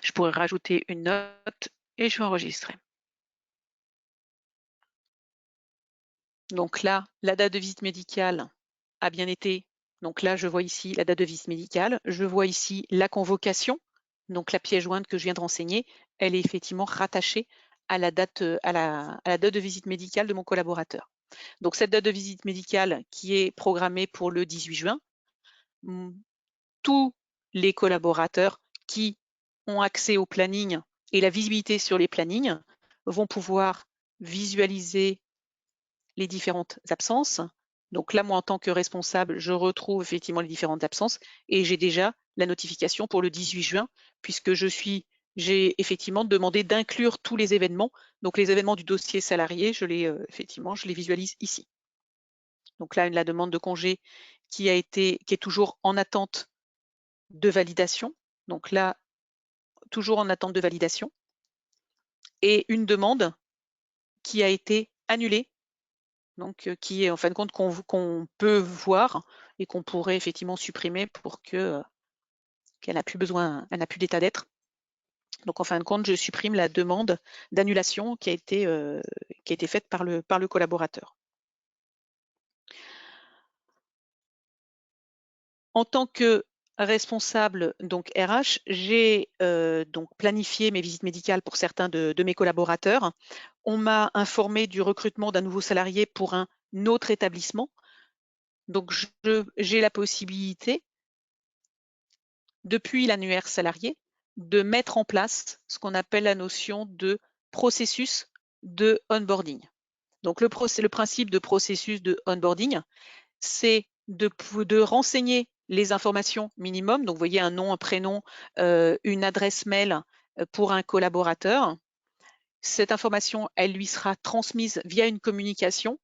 Je pourrais rajouter une note et je vais enregistrer. Donc là, la date de visite médicale a bien été. Donc là, je vois ici la date de visite médicale. Je vois ici la convocation. Donc la pièce jointe que je viens de renseigner, elle est effectivement rattachée à la date, à la date de visite médicale de mon collaborateur. Donc cette date de visite médicale qui est programmée pour le 18 juin, tous les collaborateurs qui ont accès au planning et la visibilité sur les plannings vont pouvoir visualiser les différentes absences. Donc là, moi, en tant que responsable, je retrouve effectivement les différentes absences et j'ai déjà la notification pour le 18 juin puisque j'ai effectivement demandé d'inclure tous les événements. Donc les événements du dossier salarié, effectivement, je les visualise ici. Donc là, la demande de congé qui est toujours en attente de validation. Donc là, toujours en attente de validation. Et une demande qui a été annulée, donc qui est en fin de compte qu'on peut voir et qu'on pourrait effectivement supprimer pour qu'elle n'a plus besoin, elle n'a plus d'état d'être. Donc en fin de compte, je supprime la demande d'annulation qui a été faite par le collaborateur. En tant que responsable donc RH, j'ai donc planifié mes visites médicales pour certains de mes collaborateurs. On m'a informé du recrutement d'un nouveau salarié pour un autre établissement. Donc j'ai la possibilité depuis l'annuaire salarié, de mettre en place ce qu'on appelle la notion de processus de onboarding. Donc, le principe de processus de onboarding, c'est de renseigner les informations minimum. Donc, vous voyez un nom, un prénom, une adresse mail pour un collaborateur. Cette information, elle lui sera transmise via une communication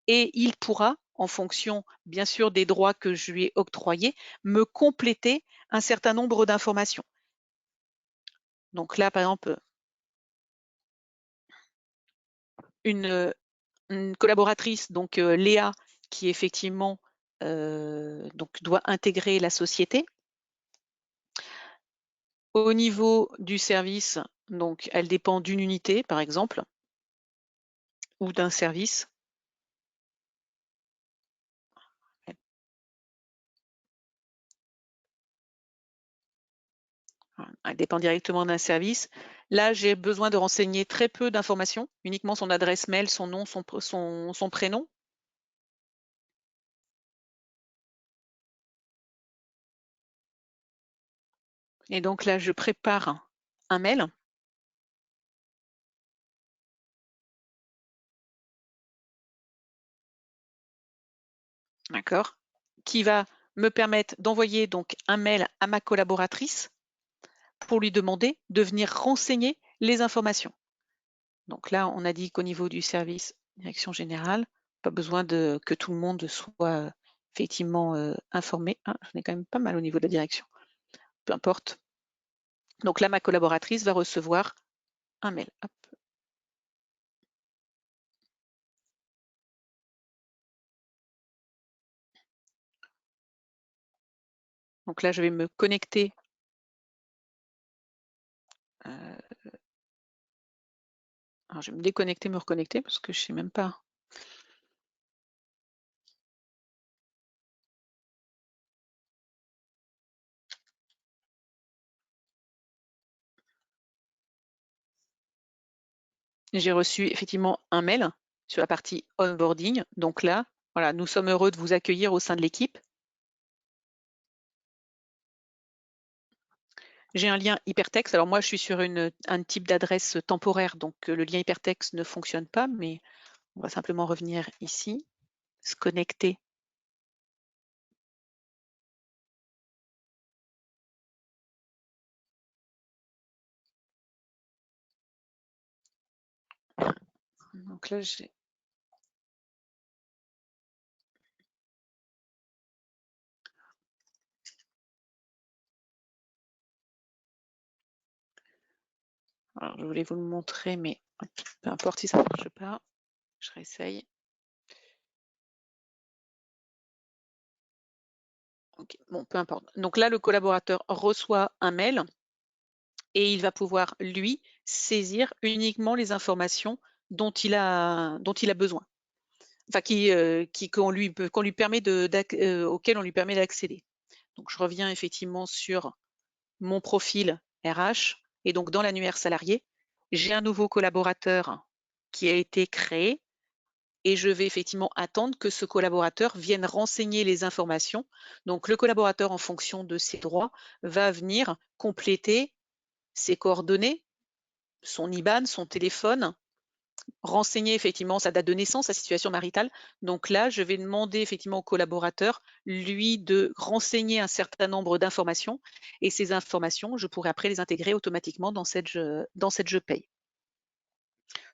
et il pourra, en fonction bien sûr des droits que je lui ai octroyés, me compléter un certain nombre d'informations. Donc là, par exemple, une collaboratrice, donc Léa, qui effectivement donc doit intégrer la société. Au niveau du service, donc elle dépend d'une unité, par exemple, ou d'un service. Elle dépend directement d'un service. Là, j'ai besoin de renseigner très peu d'informations, uniquement son adresse mail, son nom, son prénom. Et donc là, je prépare un mail. D'accord, qui va me permettre d'envoyer donc un mail à ma collaboratrice pour lui demander de venir renseigner les informations. Donc là, on a dit qu'au niveau du service direction générale, pas besoin que tout le monde soit effectivement informé. Ah, j'en ai quand même pas mal au niveau de la direction. Peu importe. Donc là, ma collaboratrice va recevoir un mail. Hop. Donc là, je vais me connecter. Alors, je vais me déconnecter, me reconnecter parce que je ne sais même pas. J'ai reçu effectivement un mail sur la partie onboarding. Donc là, voilà, nous sommes heureux de vous accueillir au sein de l'équipe. J'ai un lien hypertexte. Alors moi, je suis sur un type d'adresse temporaire, donc le lien hypertexte ne fonctionne pas, mais on va simplement revenir ici, se connecter. Donc là, j'ai... Alors, je voulais vous le montrer, mais peu importe si ça ne marche pas, je réessaye. Okay. Bon, peu importe. Donc là, le collaborateur reçoit un mail et il va pouvoir, lui, saisir uniquement les informations dont il a besoin. Enfin, qu'on lui permet auquel on lui permet d'accéder. Donc, je reviens effectivement sur mon profil RH et donc dans l'annuaire salarié, j'ai un nouveau collaborateur qui a été créé et je vais effectivement attendre que ce collaborateur vienne renseigner les informations. Donc, le collaborateur, en fonction de ses droits, va venir compléter ses coordonnées, son IBAN, son téléphone, renseigner effectivement sa date de naissance, sa situation maritale. Donc là, je vais demander effectivement au collaborateur, lui, de renseigner un certain nombre d'informations et ces informations, je pourrai après les intégrer automatiquement dans cette je paye.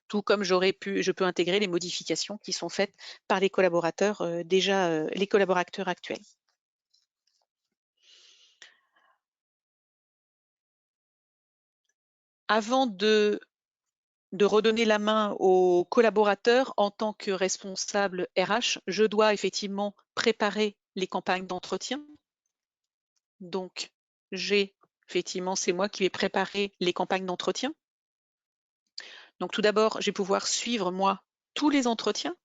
Tout comme je peux intégrer les modifications qui sont faites par les collaborateurs les collaborateurs actuels. Avant de redonner la main aux collaborateurs en tant que responsable RH, je dois effectivement préparer les campagnes d'entretien. Donc, effectivement, c'est moi qui vais préparer les campagnes d'entretien. Donc, tout d'abord, je vais pouvoir suivre, moi, tous les entretiens.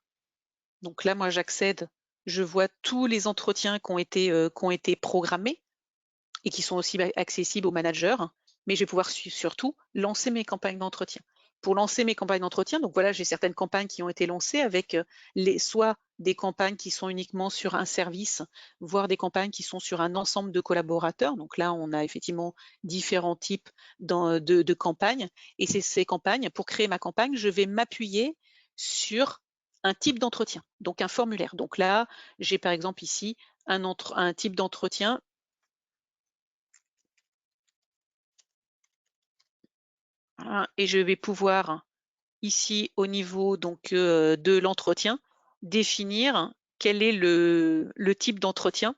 Donc là, moi, j'accède, je vois tous les entretiens qui ont été programmés et qui sont aussi accessibles aux managers, mais je vais pouvoir surtout lancer mes campagnes d'entretien. pour lancer mes campagnes d'entretien. Donc voilà, j'ai certaines campagnes qui ont été lancées avec soit des campagnes qui sont uniquement sur un service, voire des campagnes qui sont sur un ensemble de collaborateurs. Donc là, on a effectivement différents types de campagnes. Et ces campagnes, pour créer ma campagne, je vais m'appuyer sur un type d'entretien, donc un formulaire. Donc là, j'ai par exemple ici un type d'entretien. Voilà, et je vais pouvoir ici au niveau donc de l'entretien définir quel est le type d'entretien.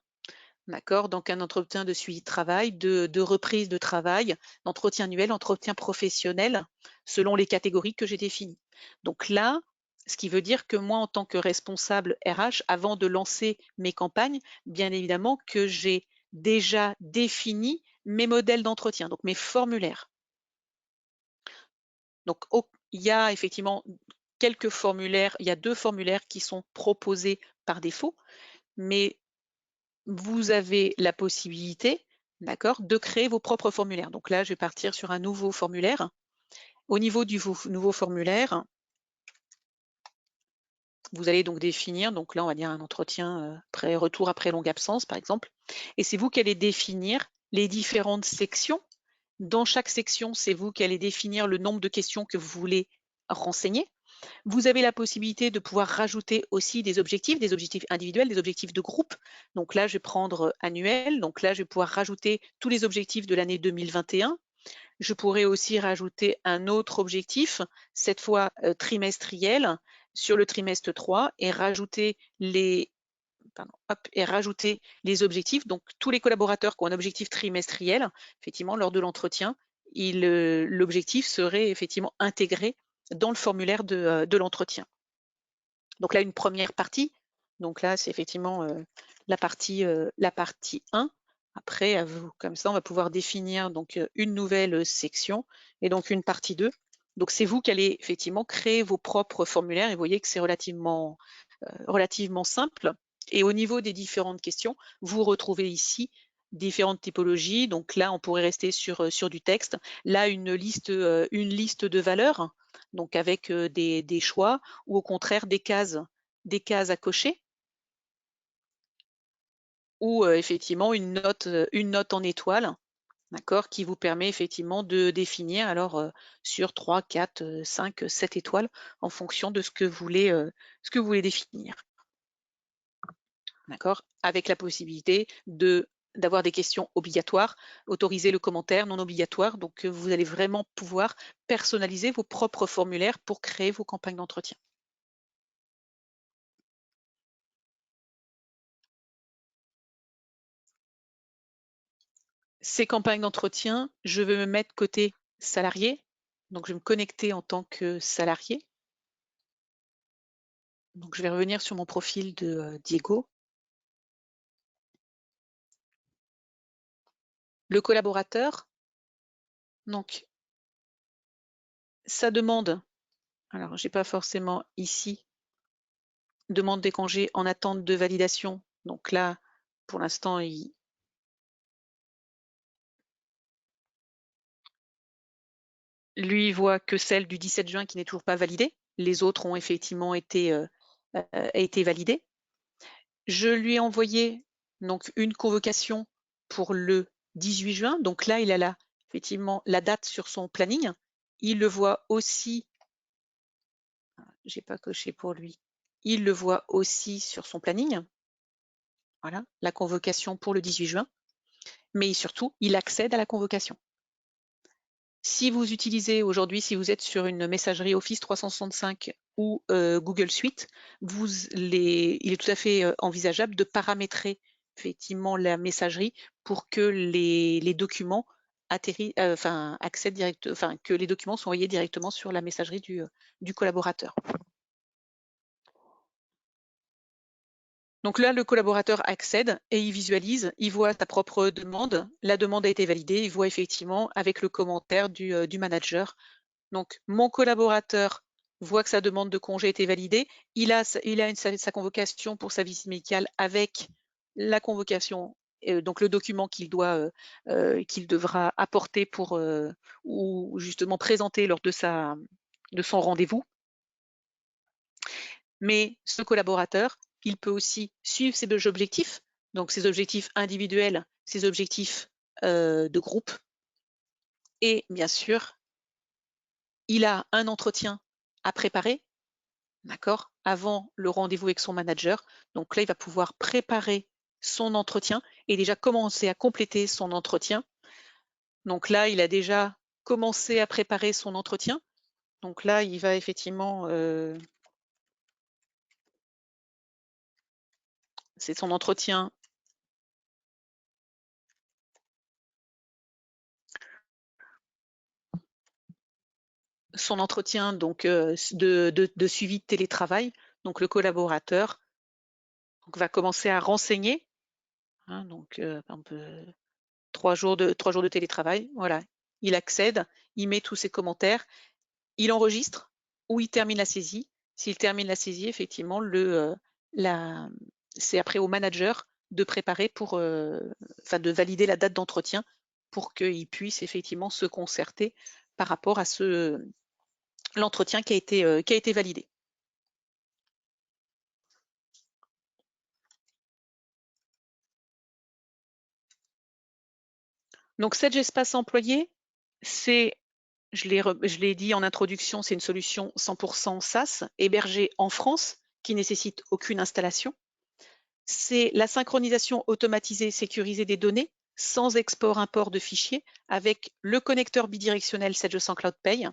D'accord, donc un entretien de suivi de travail, de reprise de travail, d'entretien annuel, entretien professionnel, selon les catégories que j'ai définies. Donc là, ce qui veut dire que moi, en tant que responsable RH, avant de lancer mes campagnes, bien évidemment que j'ai déjà défini mes modèles d'entretien, donc mes formulaires. Donc il y a effectivement quelques formulaires, il y a 2 formulaires qui sont proposés par défaut, mais vous avez la possibilité, d'accord, de créer vos propres formulaires. Donc là, je vais partir sur un nouveau formulaire. Au niveau du nouveau formulaire, vous allez donc définir, donc là, on va dire un entretien retour après longue absence, par exemple. Et c'est vous qui allez définir les différentes sections. Dans chaque section, c'est vous qui allez définir le nombre de questions que vous voulez renseigner. Vous avez la possibilité de pouvoir rajouter aussi des objectifs individuels, des objectifs de groupe. Donc là, je vais prendre annuel. Donc là, je vais pouvoir rajouter tous les objectifs de l'année 2021. Je pourrais aussi rajouter un autre objectif, cette fois trimestriel, sur le trimestre 3 et rajouter les objectifs. Donc, tous les collaborateurs qui ont un objectif trimestriel, effectivement, lors de l'entretien, l'objectif serait effectivement intégré dans le formulaire de l'entretien. Donc là, une première partie. Donc là, c'est effectivement la partie 1. Après, comme ça, on va pouvoir définir donc une nouvelle section et donc une partie 2. Donc c'est vous qui allez effectivement créer vos propres formulaires et vous voyez que c'est relativement simple. Et au niveau des différentes questions, vous retrouvez ici différentes typologies. Donc là, on pourrait rester sur du texte. Là, une liste de valeurs, donc avec des choix, ou au contraire des cases à cocher, ou effectivement une note en étoile, d'accord, qui vous permet effectivement de définir alors sur 3, 4, 5, 7 étoiles en fonction de ce que vous voulez définir. D'accord, avec la possibilité d'avoir des questions obligatoires, autoriser le commentaire, non obligatoire. Donc, vous allez vraiment pouvoir personnaliser vos propres formulaires pour créer vos campagnes d'entretien. Ces campagnes d'entretien, je vais me mettre côté salarié. Donc, je vais me connecter en tant que salarié. Donc, je vais revenir sur mon profil de Diego. Le collaborateur, donc, sa demande, alors j'ai pas forcément ici, demande des congés en attente de validation. Donc là, pour l'instant, lui voit que celle du 17 juin qui n'est toujours pas validée. Les autres ont effectivement été validées. Je lui ai envoyé donc une convocation pour le 18 juin. Donc là, il a effectivement la date sur son planning. Il le voit aussi, j'ai pas coché pour lui, il le voit aussi sur son planning. Voilà, la convocation pour le 18 juin. Mais surtout, il accède à la convocation. Si vous utilisez aujourd'hui, si vous êtes sur une messagerie Office 365 ou Google Suite, il est tout à fait envisageable de paramétrer effectivement la messagerie pour que les documents accèdent que les documents soient envoyés directement sur la messagerie du collaborateur. Donc là, le collaborateur accède et il visualise, il voit sa propre demande, la demande a été validée, il voit effectivement avec le commentaire du manager. Donc mon collaborateur voit que sa demande de congé a été validée, il a sa convocation pour sa visite médicale avec la convocation, donc le document qu'il devra apporter ou justement présenter lors de sa son rendez-vous. Mais ce collaborateur, il peut aussi suivre ses objectifs, donc ses objectifs individuels, ses objectifs de groupe. Et bien sûr, il a un entretien à préparer, d'accord, avant le rendez-vous avec son manager. Donc là, il va pouvoir préparer son entretien et déjà commencer à compléter son entretien. Donc là, il a déjà commencé à préparer son entretien. Donc là, il va effectivement, c'est son entretien donc de suivi de télétravail. Donc le collaborateur va commencer à renseigner, hein, donc un peu 3 jours de télétravail. Voilà, il accède, il met tous ses commentaires, il enregistre ou il termine la saisie. S'il termine la saisie, effectivement, c'est après au manager de préparer de valider la date d'entretien pour qu'il puisse effectivement se concerter par rapport à l'entretien qui a été validé. Donc, Sedge Espace Employé, je l'ai dit en introduction, c'est une solution 100% SaaS hébergée en France qui nécessite aucune installation. C'est la synchronisation automatisée sécurisée des données sans export-import de fichiers avec le connecteur bidirectionnel Sedge sans Cloud Pay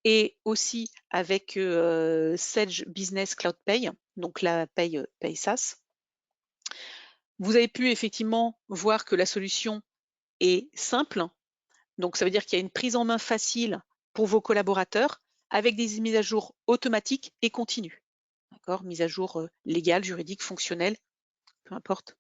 et aussi avec Sedge Business Cloud Pay, donc la paye SaaS. Vous avez pu effectivement voir que la solution est simple. Donc, ça veut dire qu'il y a une prise en main facile pour vos collaborateurs avec des mises à jour automatiques et continues. D'accord ? Mise à jour légale, juridique, fonctionnelle, peu importe.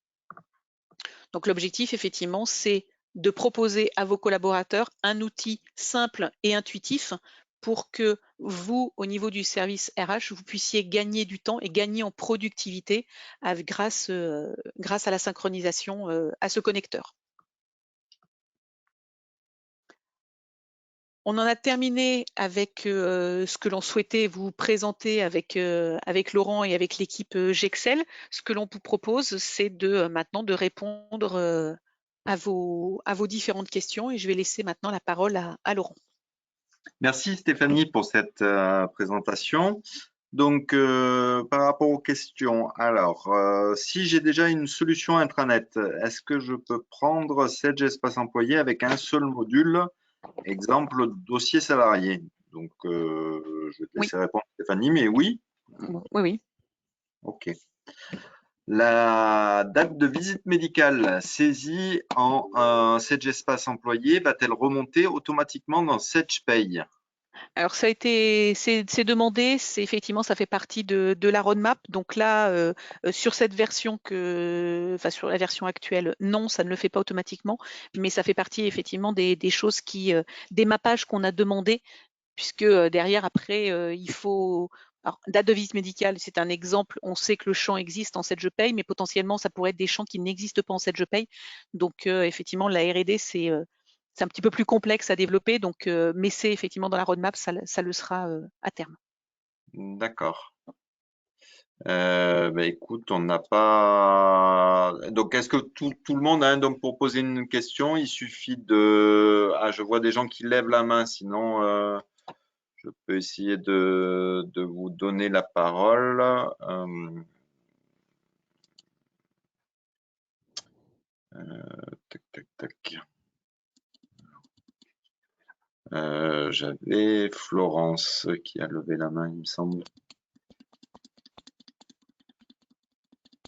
Donc, l'objectif, effectivement, c'est de proposer à vos collaborateurs un outil simple et intuitif pour que vous, au niveau du service RH, vous puissiez gagner du temps et gagner en productivité grâce à la synchronisation à ce connecteur. On en a terminé avec ce que l'on souhaitait vous présenter avec Laurent et avec l'équipe Gexcel. Ce que l'on vous propose, c'est maintenant de répondre à vos différentes questions et je vais laisser maintenant la parole à Laurent. Merci Stéphanie pour cette présentation. Donc, par rapport aux questions, alors, si j'ai déjà une solution intranet, est-ce que je peux prendre Sedge Espace Employé avec un seul module? Exemple, dossier salarié. Donc, je vais te laisser répondre, Stéphanie, mais oui. Oui. OK. La date de visite médicale saisie en Sedge Espace Employé va-t-elle remonter automatiquement dans Sedge Pay? Alors c'est demandé, effectivement, ça fait partie de la roadmap. Donc là, sur cette version sur la version actuelle, non, ça ne le fait pas automatiquement, mais ça fait partie effectivement des choses des mappages qu'on a demandé, puisque derrière après, il faut. Alors, date de visite médicale, c'est un exemple. On sait que le champ existe en Sedge Pay, mais potentiellement, ça pourrait être des champs qui n'existent pas en Sedge Pay. Donc, effectivement, la R&D, c'est un petit peu plus complexe à développer, donc, mais c'est effectivement dans la roadmap, ça le sera à terme. D'accord. Écoute, on n'a pas. Donc, est-ce que tout le monde a donc pour poser une question, il suffit de. Ah, je vois des gens qui lèvent la main, sinon je peux essayer de vous donner la parole. Tac, tac, tac. J'avais Florence qui a levé la main, il me semble.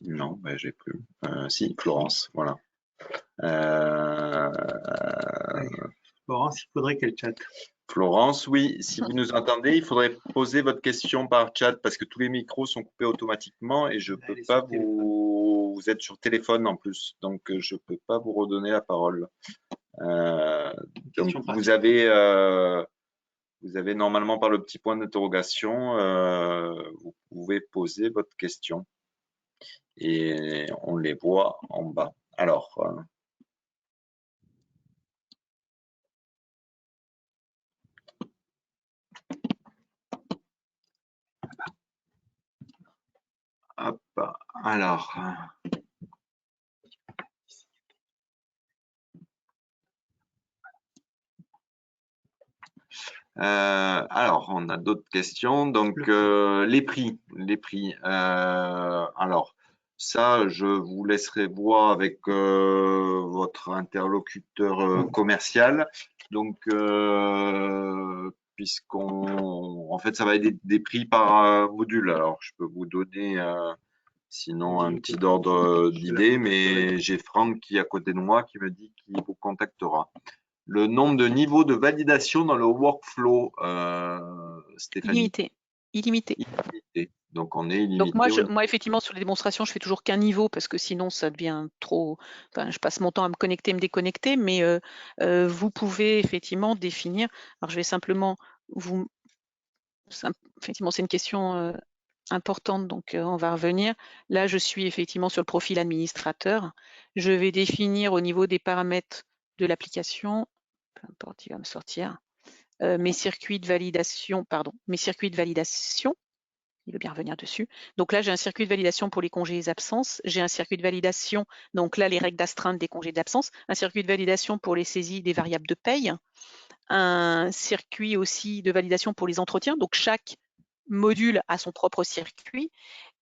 Non, j'ai plus. Si, Florence, voilà. Florence, il faudrait qu'elle chatte. Florence, oui, si vous nous entendez, il faudrait poser votre question par chat parce que tous les micros sont coupés automatiquement et je ne peux pas vous êtes sur téléphone en plus, donc je ne peux pas vous redonner la parole. Donc vous avez normalement par le petit point d'interrogation, vous pouvez poser votre question et on les voit en bas. Alors, Alors. Alors, on a d'autres questions. Donc, les prix. Alors, ça, je vous laisserai voir avec votre interlocuteur commercial. Donc, en fait, ça va être des prix par module. Alors, je peux vous donner sinon un petit ordre d'idée, mais j'ai Franck qui est à côté de moi qui me dit qu'il vous contactera. Le nombre de niveaux de validation dans le workflow, Stéphanie? Illimité. Donc, on est illimité. Donc moi, effectivement, sur les démonstrations, je fais toujours qu'un niveau parce que sinon, ça devient trop. Enfin, je passe mon temps à me connecter, me déconnecter, mais vous pouvez effectivement définir. Alors, je vais simplement vous. Effectivement, c'est une question importante, donc on va revenir. Là, je suis effectivement sur le profil administrateur. Je vais définir au niveau des paramètres de l'application, peu importe, il va me sortir, mes circuits de validation, il veut bien revenir dessus. Donc là, j'ai un circuit de validation pour les congés et les absences. J'ai un circuit de validation, donc là, les règles d'astreinte des congés d'absence. Un circuit de validation pour les saisies des variables de paye. Un circuit aussi de validation pour les entretiens. Donc chaque module a son propre circuit.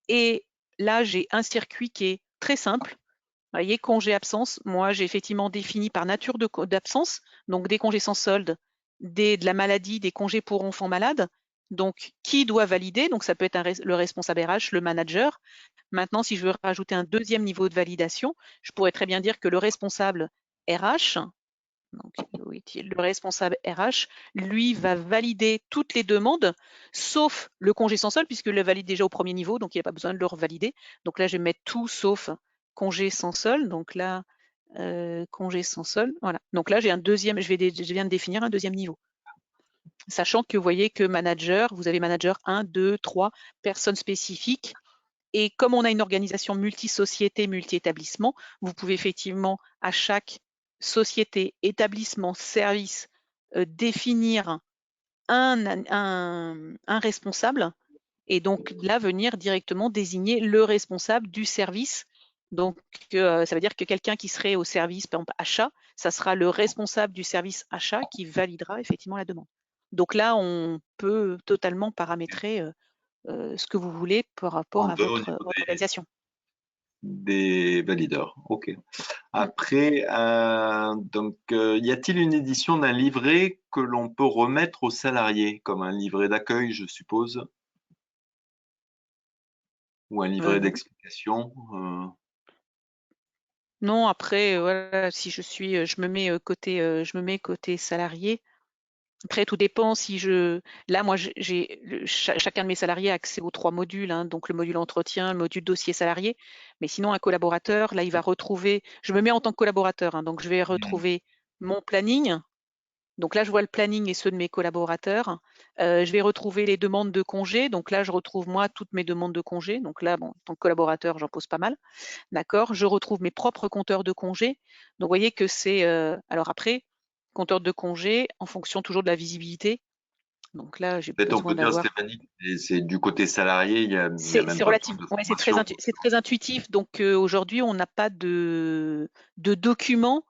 Et là, j'ai un circuit qui est très simple. Vous voyez, congé absence. Moi, j'ai effectivement défini par nature d'absence, donc des congés sans solde, de la maladie, des congés pour enfants malades. Donc, qui doit valider? Donc, ça peut être le responsable RH, le manager. Maintenant, si je veux rajouter un deuxième niveau de validation, je pourrais très bien dire que le responsable RH, donc le responsable RH, lui, va valider toutes les demandes, sauf le congé sans solde, puisqu'il le valide déjà au premier niveau, donc il n'y a pas besoin de le revalider. Donc là, je vais mettre tout sauf congé sans solde. Donc là, congé sans solde. Voilà. Donc là, j'ai un deuxième, je viens de définir un deuxième niveau. Sachant que vous voyez que manager, vous avez manager 1, 2, 3, personnes spécifiques. Et comme on a une organisation multi-société, multi-établissement, vous pouvez effectivement à chaque société, établissement, service, définir un responsable et donc là venir directement désigner le responsable du service. Donc ça veut dire que quelqu'un qui serait au service, par exemple achat, ça sera le responsable du service achat qui validera effectivement la demande. Donc là, on peut totalement paramétrer ce que vous voulez par rapport à votre organisation. Des valideurs, ok. Après, donc, y a-t-il une édition d'un livret que l'on peut remettre aux salariés, comme un livret d'accueil, je suppose, ou un livret d'explication? Non, après, voilà, si je me mets côté salarié. Après, tout dépend si là, moi, chacun de mes salariés a accès aux 3 modules, hein, donc le module entretien, le module dossier salarié. Mais sinon, un collaborateur, là, il va retrouver, je me mets en tant que collaborateur, hein, donc je vais retrouver mon planning. Donc là, je vois le planning et ceux de mes collaborateurs. Je vais retrouver les demandes de congés. Donc là, je retrouve moi toutes mes demandes de congés. Donc là, bon, en tant que collaborateur, j'en pose pas mal. D'accord. Je retrouve mes propres compteurs de congés. Donc vous voyez que c'est. Alors après, compteur de congés en fonction toujours de la visibilité. Donc là, j'ai Peut-être on besoin peut dire, d'avoir. Stéphanie, c'est du côté salarié, il y a même C'est pas relatif. besoin de Ouais, c'est formation. très intuitif. Donc aujourd'hui, on n'a pas de documents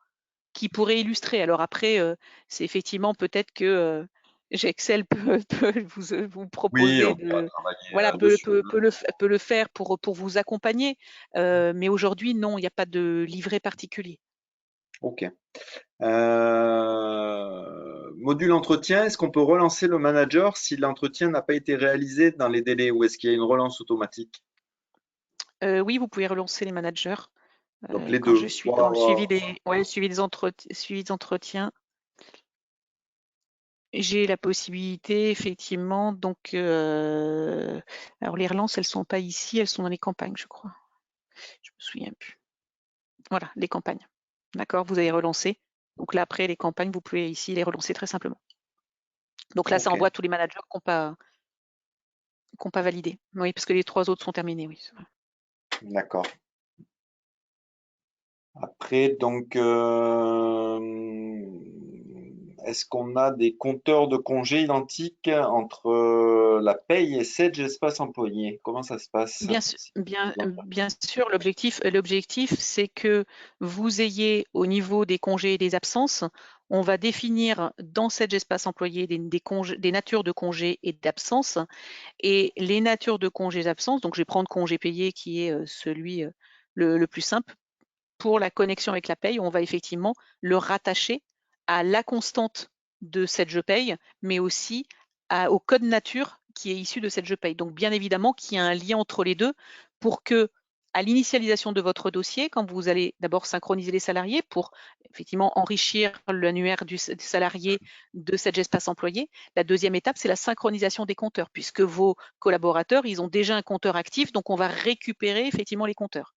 qui pourrait illustrer. Alors après, c'est effectivement peut-être que Excel peut vous Oui, on proposer pourra de voilà travailler dessus. peut le faire pour vous accompagner, mais aujourd'hui non, il n'y a pas de livret particulier. Ok. Module entretien, est-ce qu'on peut relancer le manager si l'entretien n'a pas été réalisé dans les délais ou est-ce qu'il y a une relance automatique? Oui, vous pouvez relancer les managers Donc les quand deux. je suis dans le suivi des entretiens. J'ai la possibilité, effectivement, donc alors les relances, elles sont pas ici, elles sont dans les campagnes, je crois. Je me souviens plus. Voilà, les campagnes. D'accord, vous avez relancé. Donc là, après, les campagnes, vous pouvez ici les relancer très simplement. Donc là, ça Ok. envoie tous les managers qui n'ont pas validé. Oui, parce que les 3 autres sont terminés, oui. D'accord. Après, donc, est-ce qu'on a des compteurs de congés identiques entre la paye et Sage Espace Employé? Comment ça se passe? Bien sûr, l'objectif, c'est que vous ayez au niveau des congés et des absences, on va définir dans Sage Espace Employé des natures de congés et d'absences. Et les natures de congés et d'absences, donc je vais prendre congé payé qui est celui le plus simple. Pour la connexion avec la paye, on va effectivement le rattacher à la constante de cette je paye, mais aussi au code nature qui est issu de cette je paye. Donc bien évidemment qu'il y a un lien entre les deux pour que à l'initialisation de votre dossier, quand vous allez d'abord synchroniser les salariés pour effectivement enrichir l'annuaire du salarié de cet espace employé, la deuxième étape, c'est la synchronisation des compteurs, puisque vos collaborateurs, ils ont déjà un compteur actif, donc on va récupérer effectivement les compteurs.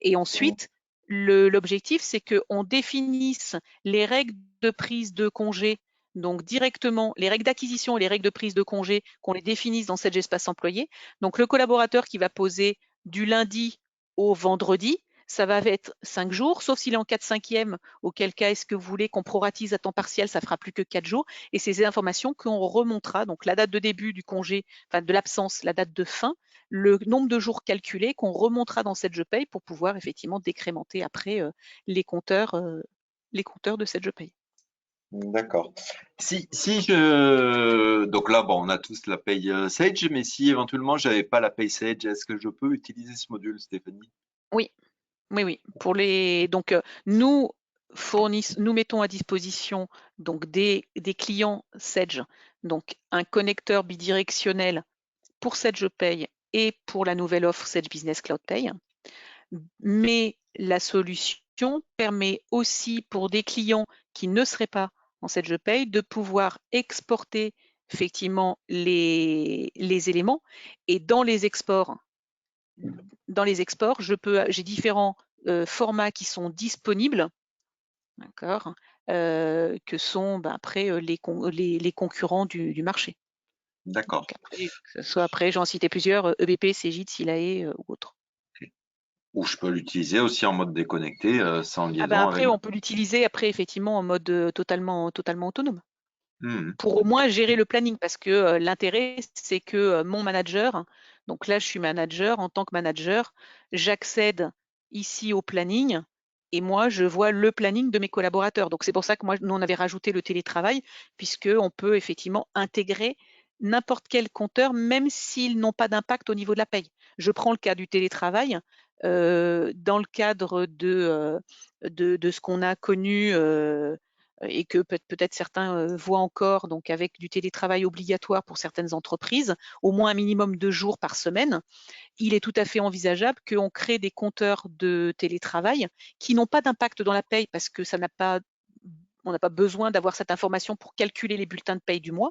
Et ensuite, l'objectif, c'est qu'on définisse les règles de prise de congé, donc directement les règles d'acquisition et les règles de prise de congé, qu'on les définisse dans cet espace employé. Donc le collaborateur qui va poser du lundi au vendredi, ça va être 5 jours, sauf s'il est en 4/5e, auquel cas est-ce que vous voulez qu'on proratise à temps partiel, ça fera plus que 4 jours. Et ces informations qu'on remontera, donc la date de début du congé, enfin de l'absence, la date de fin, le nombre de jours calculés qu'on remontera dans cette je paye pour pouvoir effectivement décrémenter après les compteurs de cette je paye. D'accord. Donc là, bon, on a tous la paye Sage, mais si éventuellement j'avais pas la paye Sage, est-ce que je peux utiliser ce module, Stéphanie? Oui. Donc nous mettons à disposition donc des clients Sage, donc un connecteur bidirectionnel pour cette je paye et pour la nouvelle offre Sage Business Cloud Pay. Mais la solution permet aussi pour des clients qui ne seraient pas en cette je paye de pouvoir exporter effectivement les éléments. Et dans les exports, j'ai différents formats qui sont disponibles, d'accord, que sont après les concurrents du marché. D'accord. Que ce soit après, j'en citais plusieurs, EBP, Cegid, Silae ou autres. Ou je peux l'utiliser aussi en mode déconnecté, sans liaison Après, avec. on peut l'utiliser après effectivement en mode totalement autonome. Mhm. Pour au moins gérer le planning, parce que l'intérêt, c'est que mon manager, donc là, je suis manager, en tant que manager, j'accède ici au planning et moi, je vois le planning de mes collaborateurs. Donc, c'est pour ça que nous, on avait rajouté le télétravail, puisqu'on peut effectivement intégrer n'importe quel compteur, même s'ils n'ont pas d'impact au niveau de la paye. Je prends le cas du télétravail. Dans le cadre de ce qu'on a connu et que peut-être certains voient encore, donc avec du télétravail obligatoire pour certaines entreprises, au moins un minimum 2 jours par semaine, il est tout à fait envisageable qu'on crée des compteurs de télétravail qui n'ont pas d'impact dans la paye parce que on n'a pas besoin d'avoir cette information pour calculer les bulletins de paye du mois.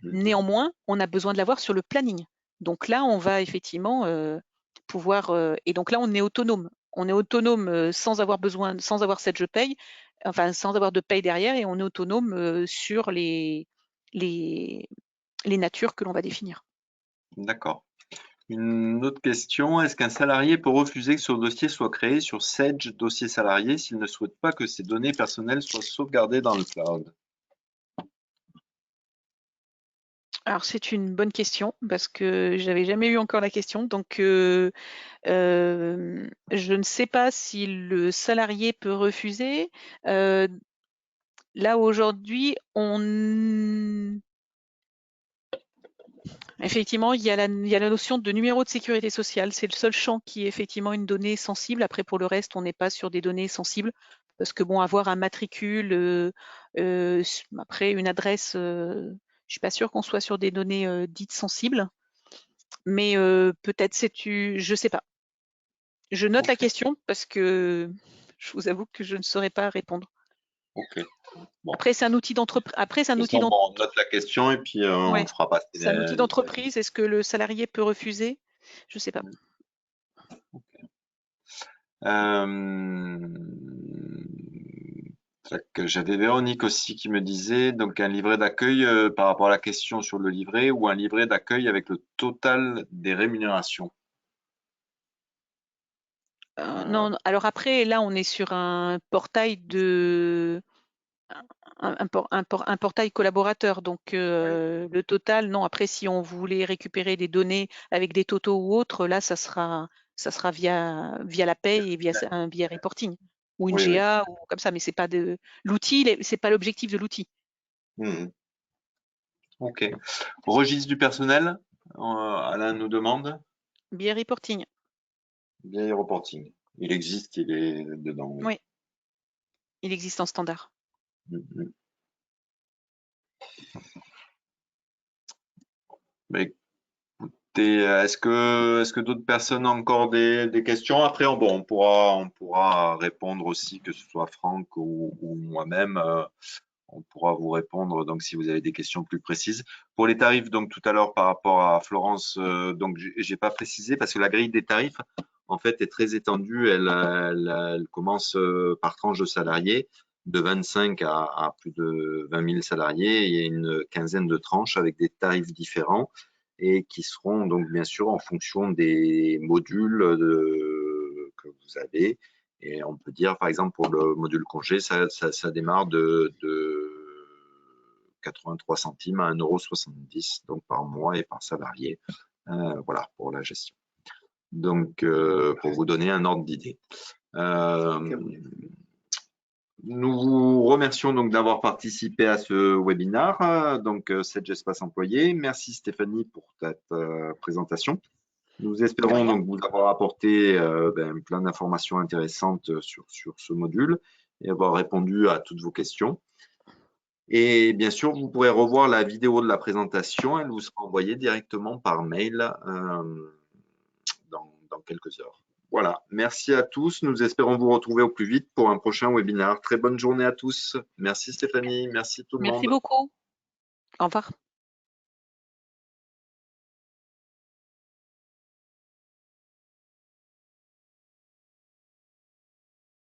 Néanmoins, on a besoin de l'avoir sur le planning. Donc là, on va effectivement pouvoir, et donc là, on est autonome. On est autonome sans avoir cette je paye, enfin sans avoir de paye derrière, et on est autonome sur les natures que l'on va définir. D'accord. Une autre question, est-ce qu'un salarié peut refuser que son dossier soit créé sur Sage Dossier Salarié s'il ne souhaite pas que ses données personnelles soient sauvegardées dans le cloud? Alors c'est une bonne question parce que j'avais jamais eu encore la question, donc je ne sais pas si le salarié peut refuser. Là aujourd'hui, effectivement, il y a la notion de numéro de sécurité sociale. C'est le seul champ qui est effectivement une donnée sensible. Après, pour le reste, on n'est pas sur des données sensibles parce que bon, avoir un matricule, après une adresse, je suis pas sûre qu'on soit sur des données dites sensibles. Mais peut-être je sais pas. Je note la question parce que je vous avoue que je ne saurais pas répondre. Ok. Bon. Après, c'est un outil d'entreprise. On note la question et puis on fera passer. C'est un outil d'entreprise. Est-ce que le salarié peut refuser? Je ne sais pas. Okay. J'avais Véronique aussi qui me disait donc un livret d'accueil par rapport à la question sur le livret ou un livret d'accueil avec le total des rémunérations. Non, alors après, là, on est sur un portail de un portail collaborateur. Donc, le total, non. Après, si on voulait récupérer des données avec des totaux ou autres, là, ça sera via la paye et via reporting ou une GA ou comme ça. Mais c'est pas de l'outil, c'est pas l'objectif de l'outil. Ok. Registre du personnel, Alain nous demande. BI reporting. BI reporting. Il existe, il est dedans. Oui. Il existe en standard. Mais écoutez, est-ce que d'autres personnes ont encore des questions? Après, on pourra répondre aussi, que ce soit Franck ou moi-même. On pourra vous répondre donc si vous avez des questions plus précises. Pour les tarifs, donc tout à l'heure par rapport à Florence, donc j'ai pas précisé parce que la grille des tarifs en fait est très étendue. Elle commence par tranche de salariés de 25 à plus de 20 000 salariés. Il y a une quinzaine de tranches avec des tarifs différents et qui seront donc bien sûr en fonction des modules que vous avez. Et on peut dire, par exemple, pour le module congé, ça démarre de 83 centimes à 1,70 € donc par mois et par salarié. Voilà, pour la gestion. Donc, pour vous donner un ordre d'idée. Nous vous remercions donc d'avoir participé à ce webinaire, donc Sedge Espace Employé. Merci Stéphanie pour cette présentation. Nous espérons donc vous avoir apporté plein d'informations intéressantes sur ce module et avoir répondu à toutes vos questions. Et bien sûr, vous pourrez revoir la vidéo de la présentation. Elle vous sera envoyée directement par mail dans quelques heures. Voilà, merci à tous. Nous espérons vous retrouver au plus vite pour un prochain webinaire. Très bonne journée à tous. Merci Stéphanie, merci tout le monde. Merci beaucoup. Au revoir.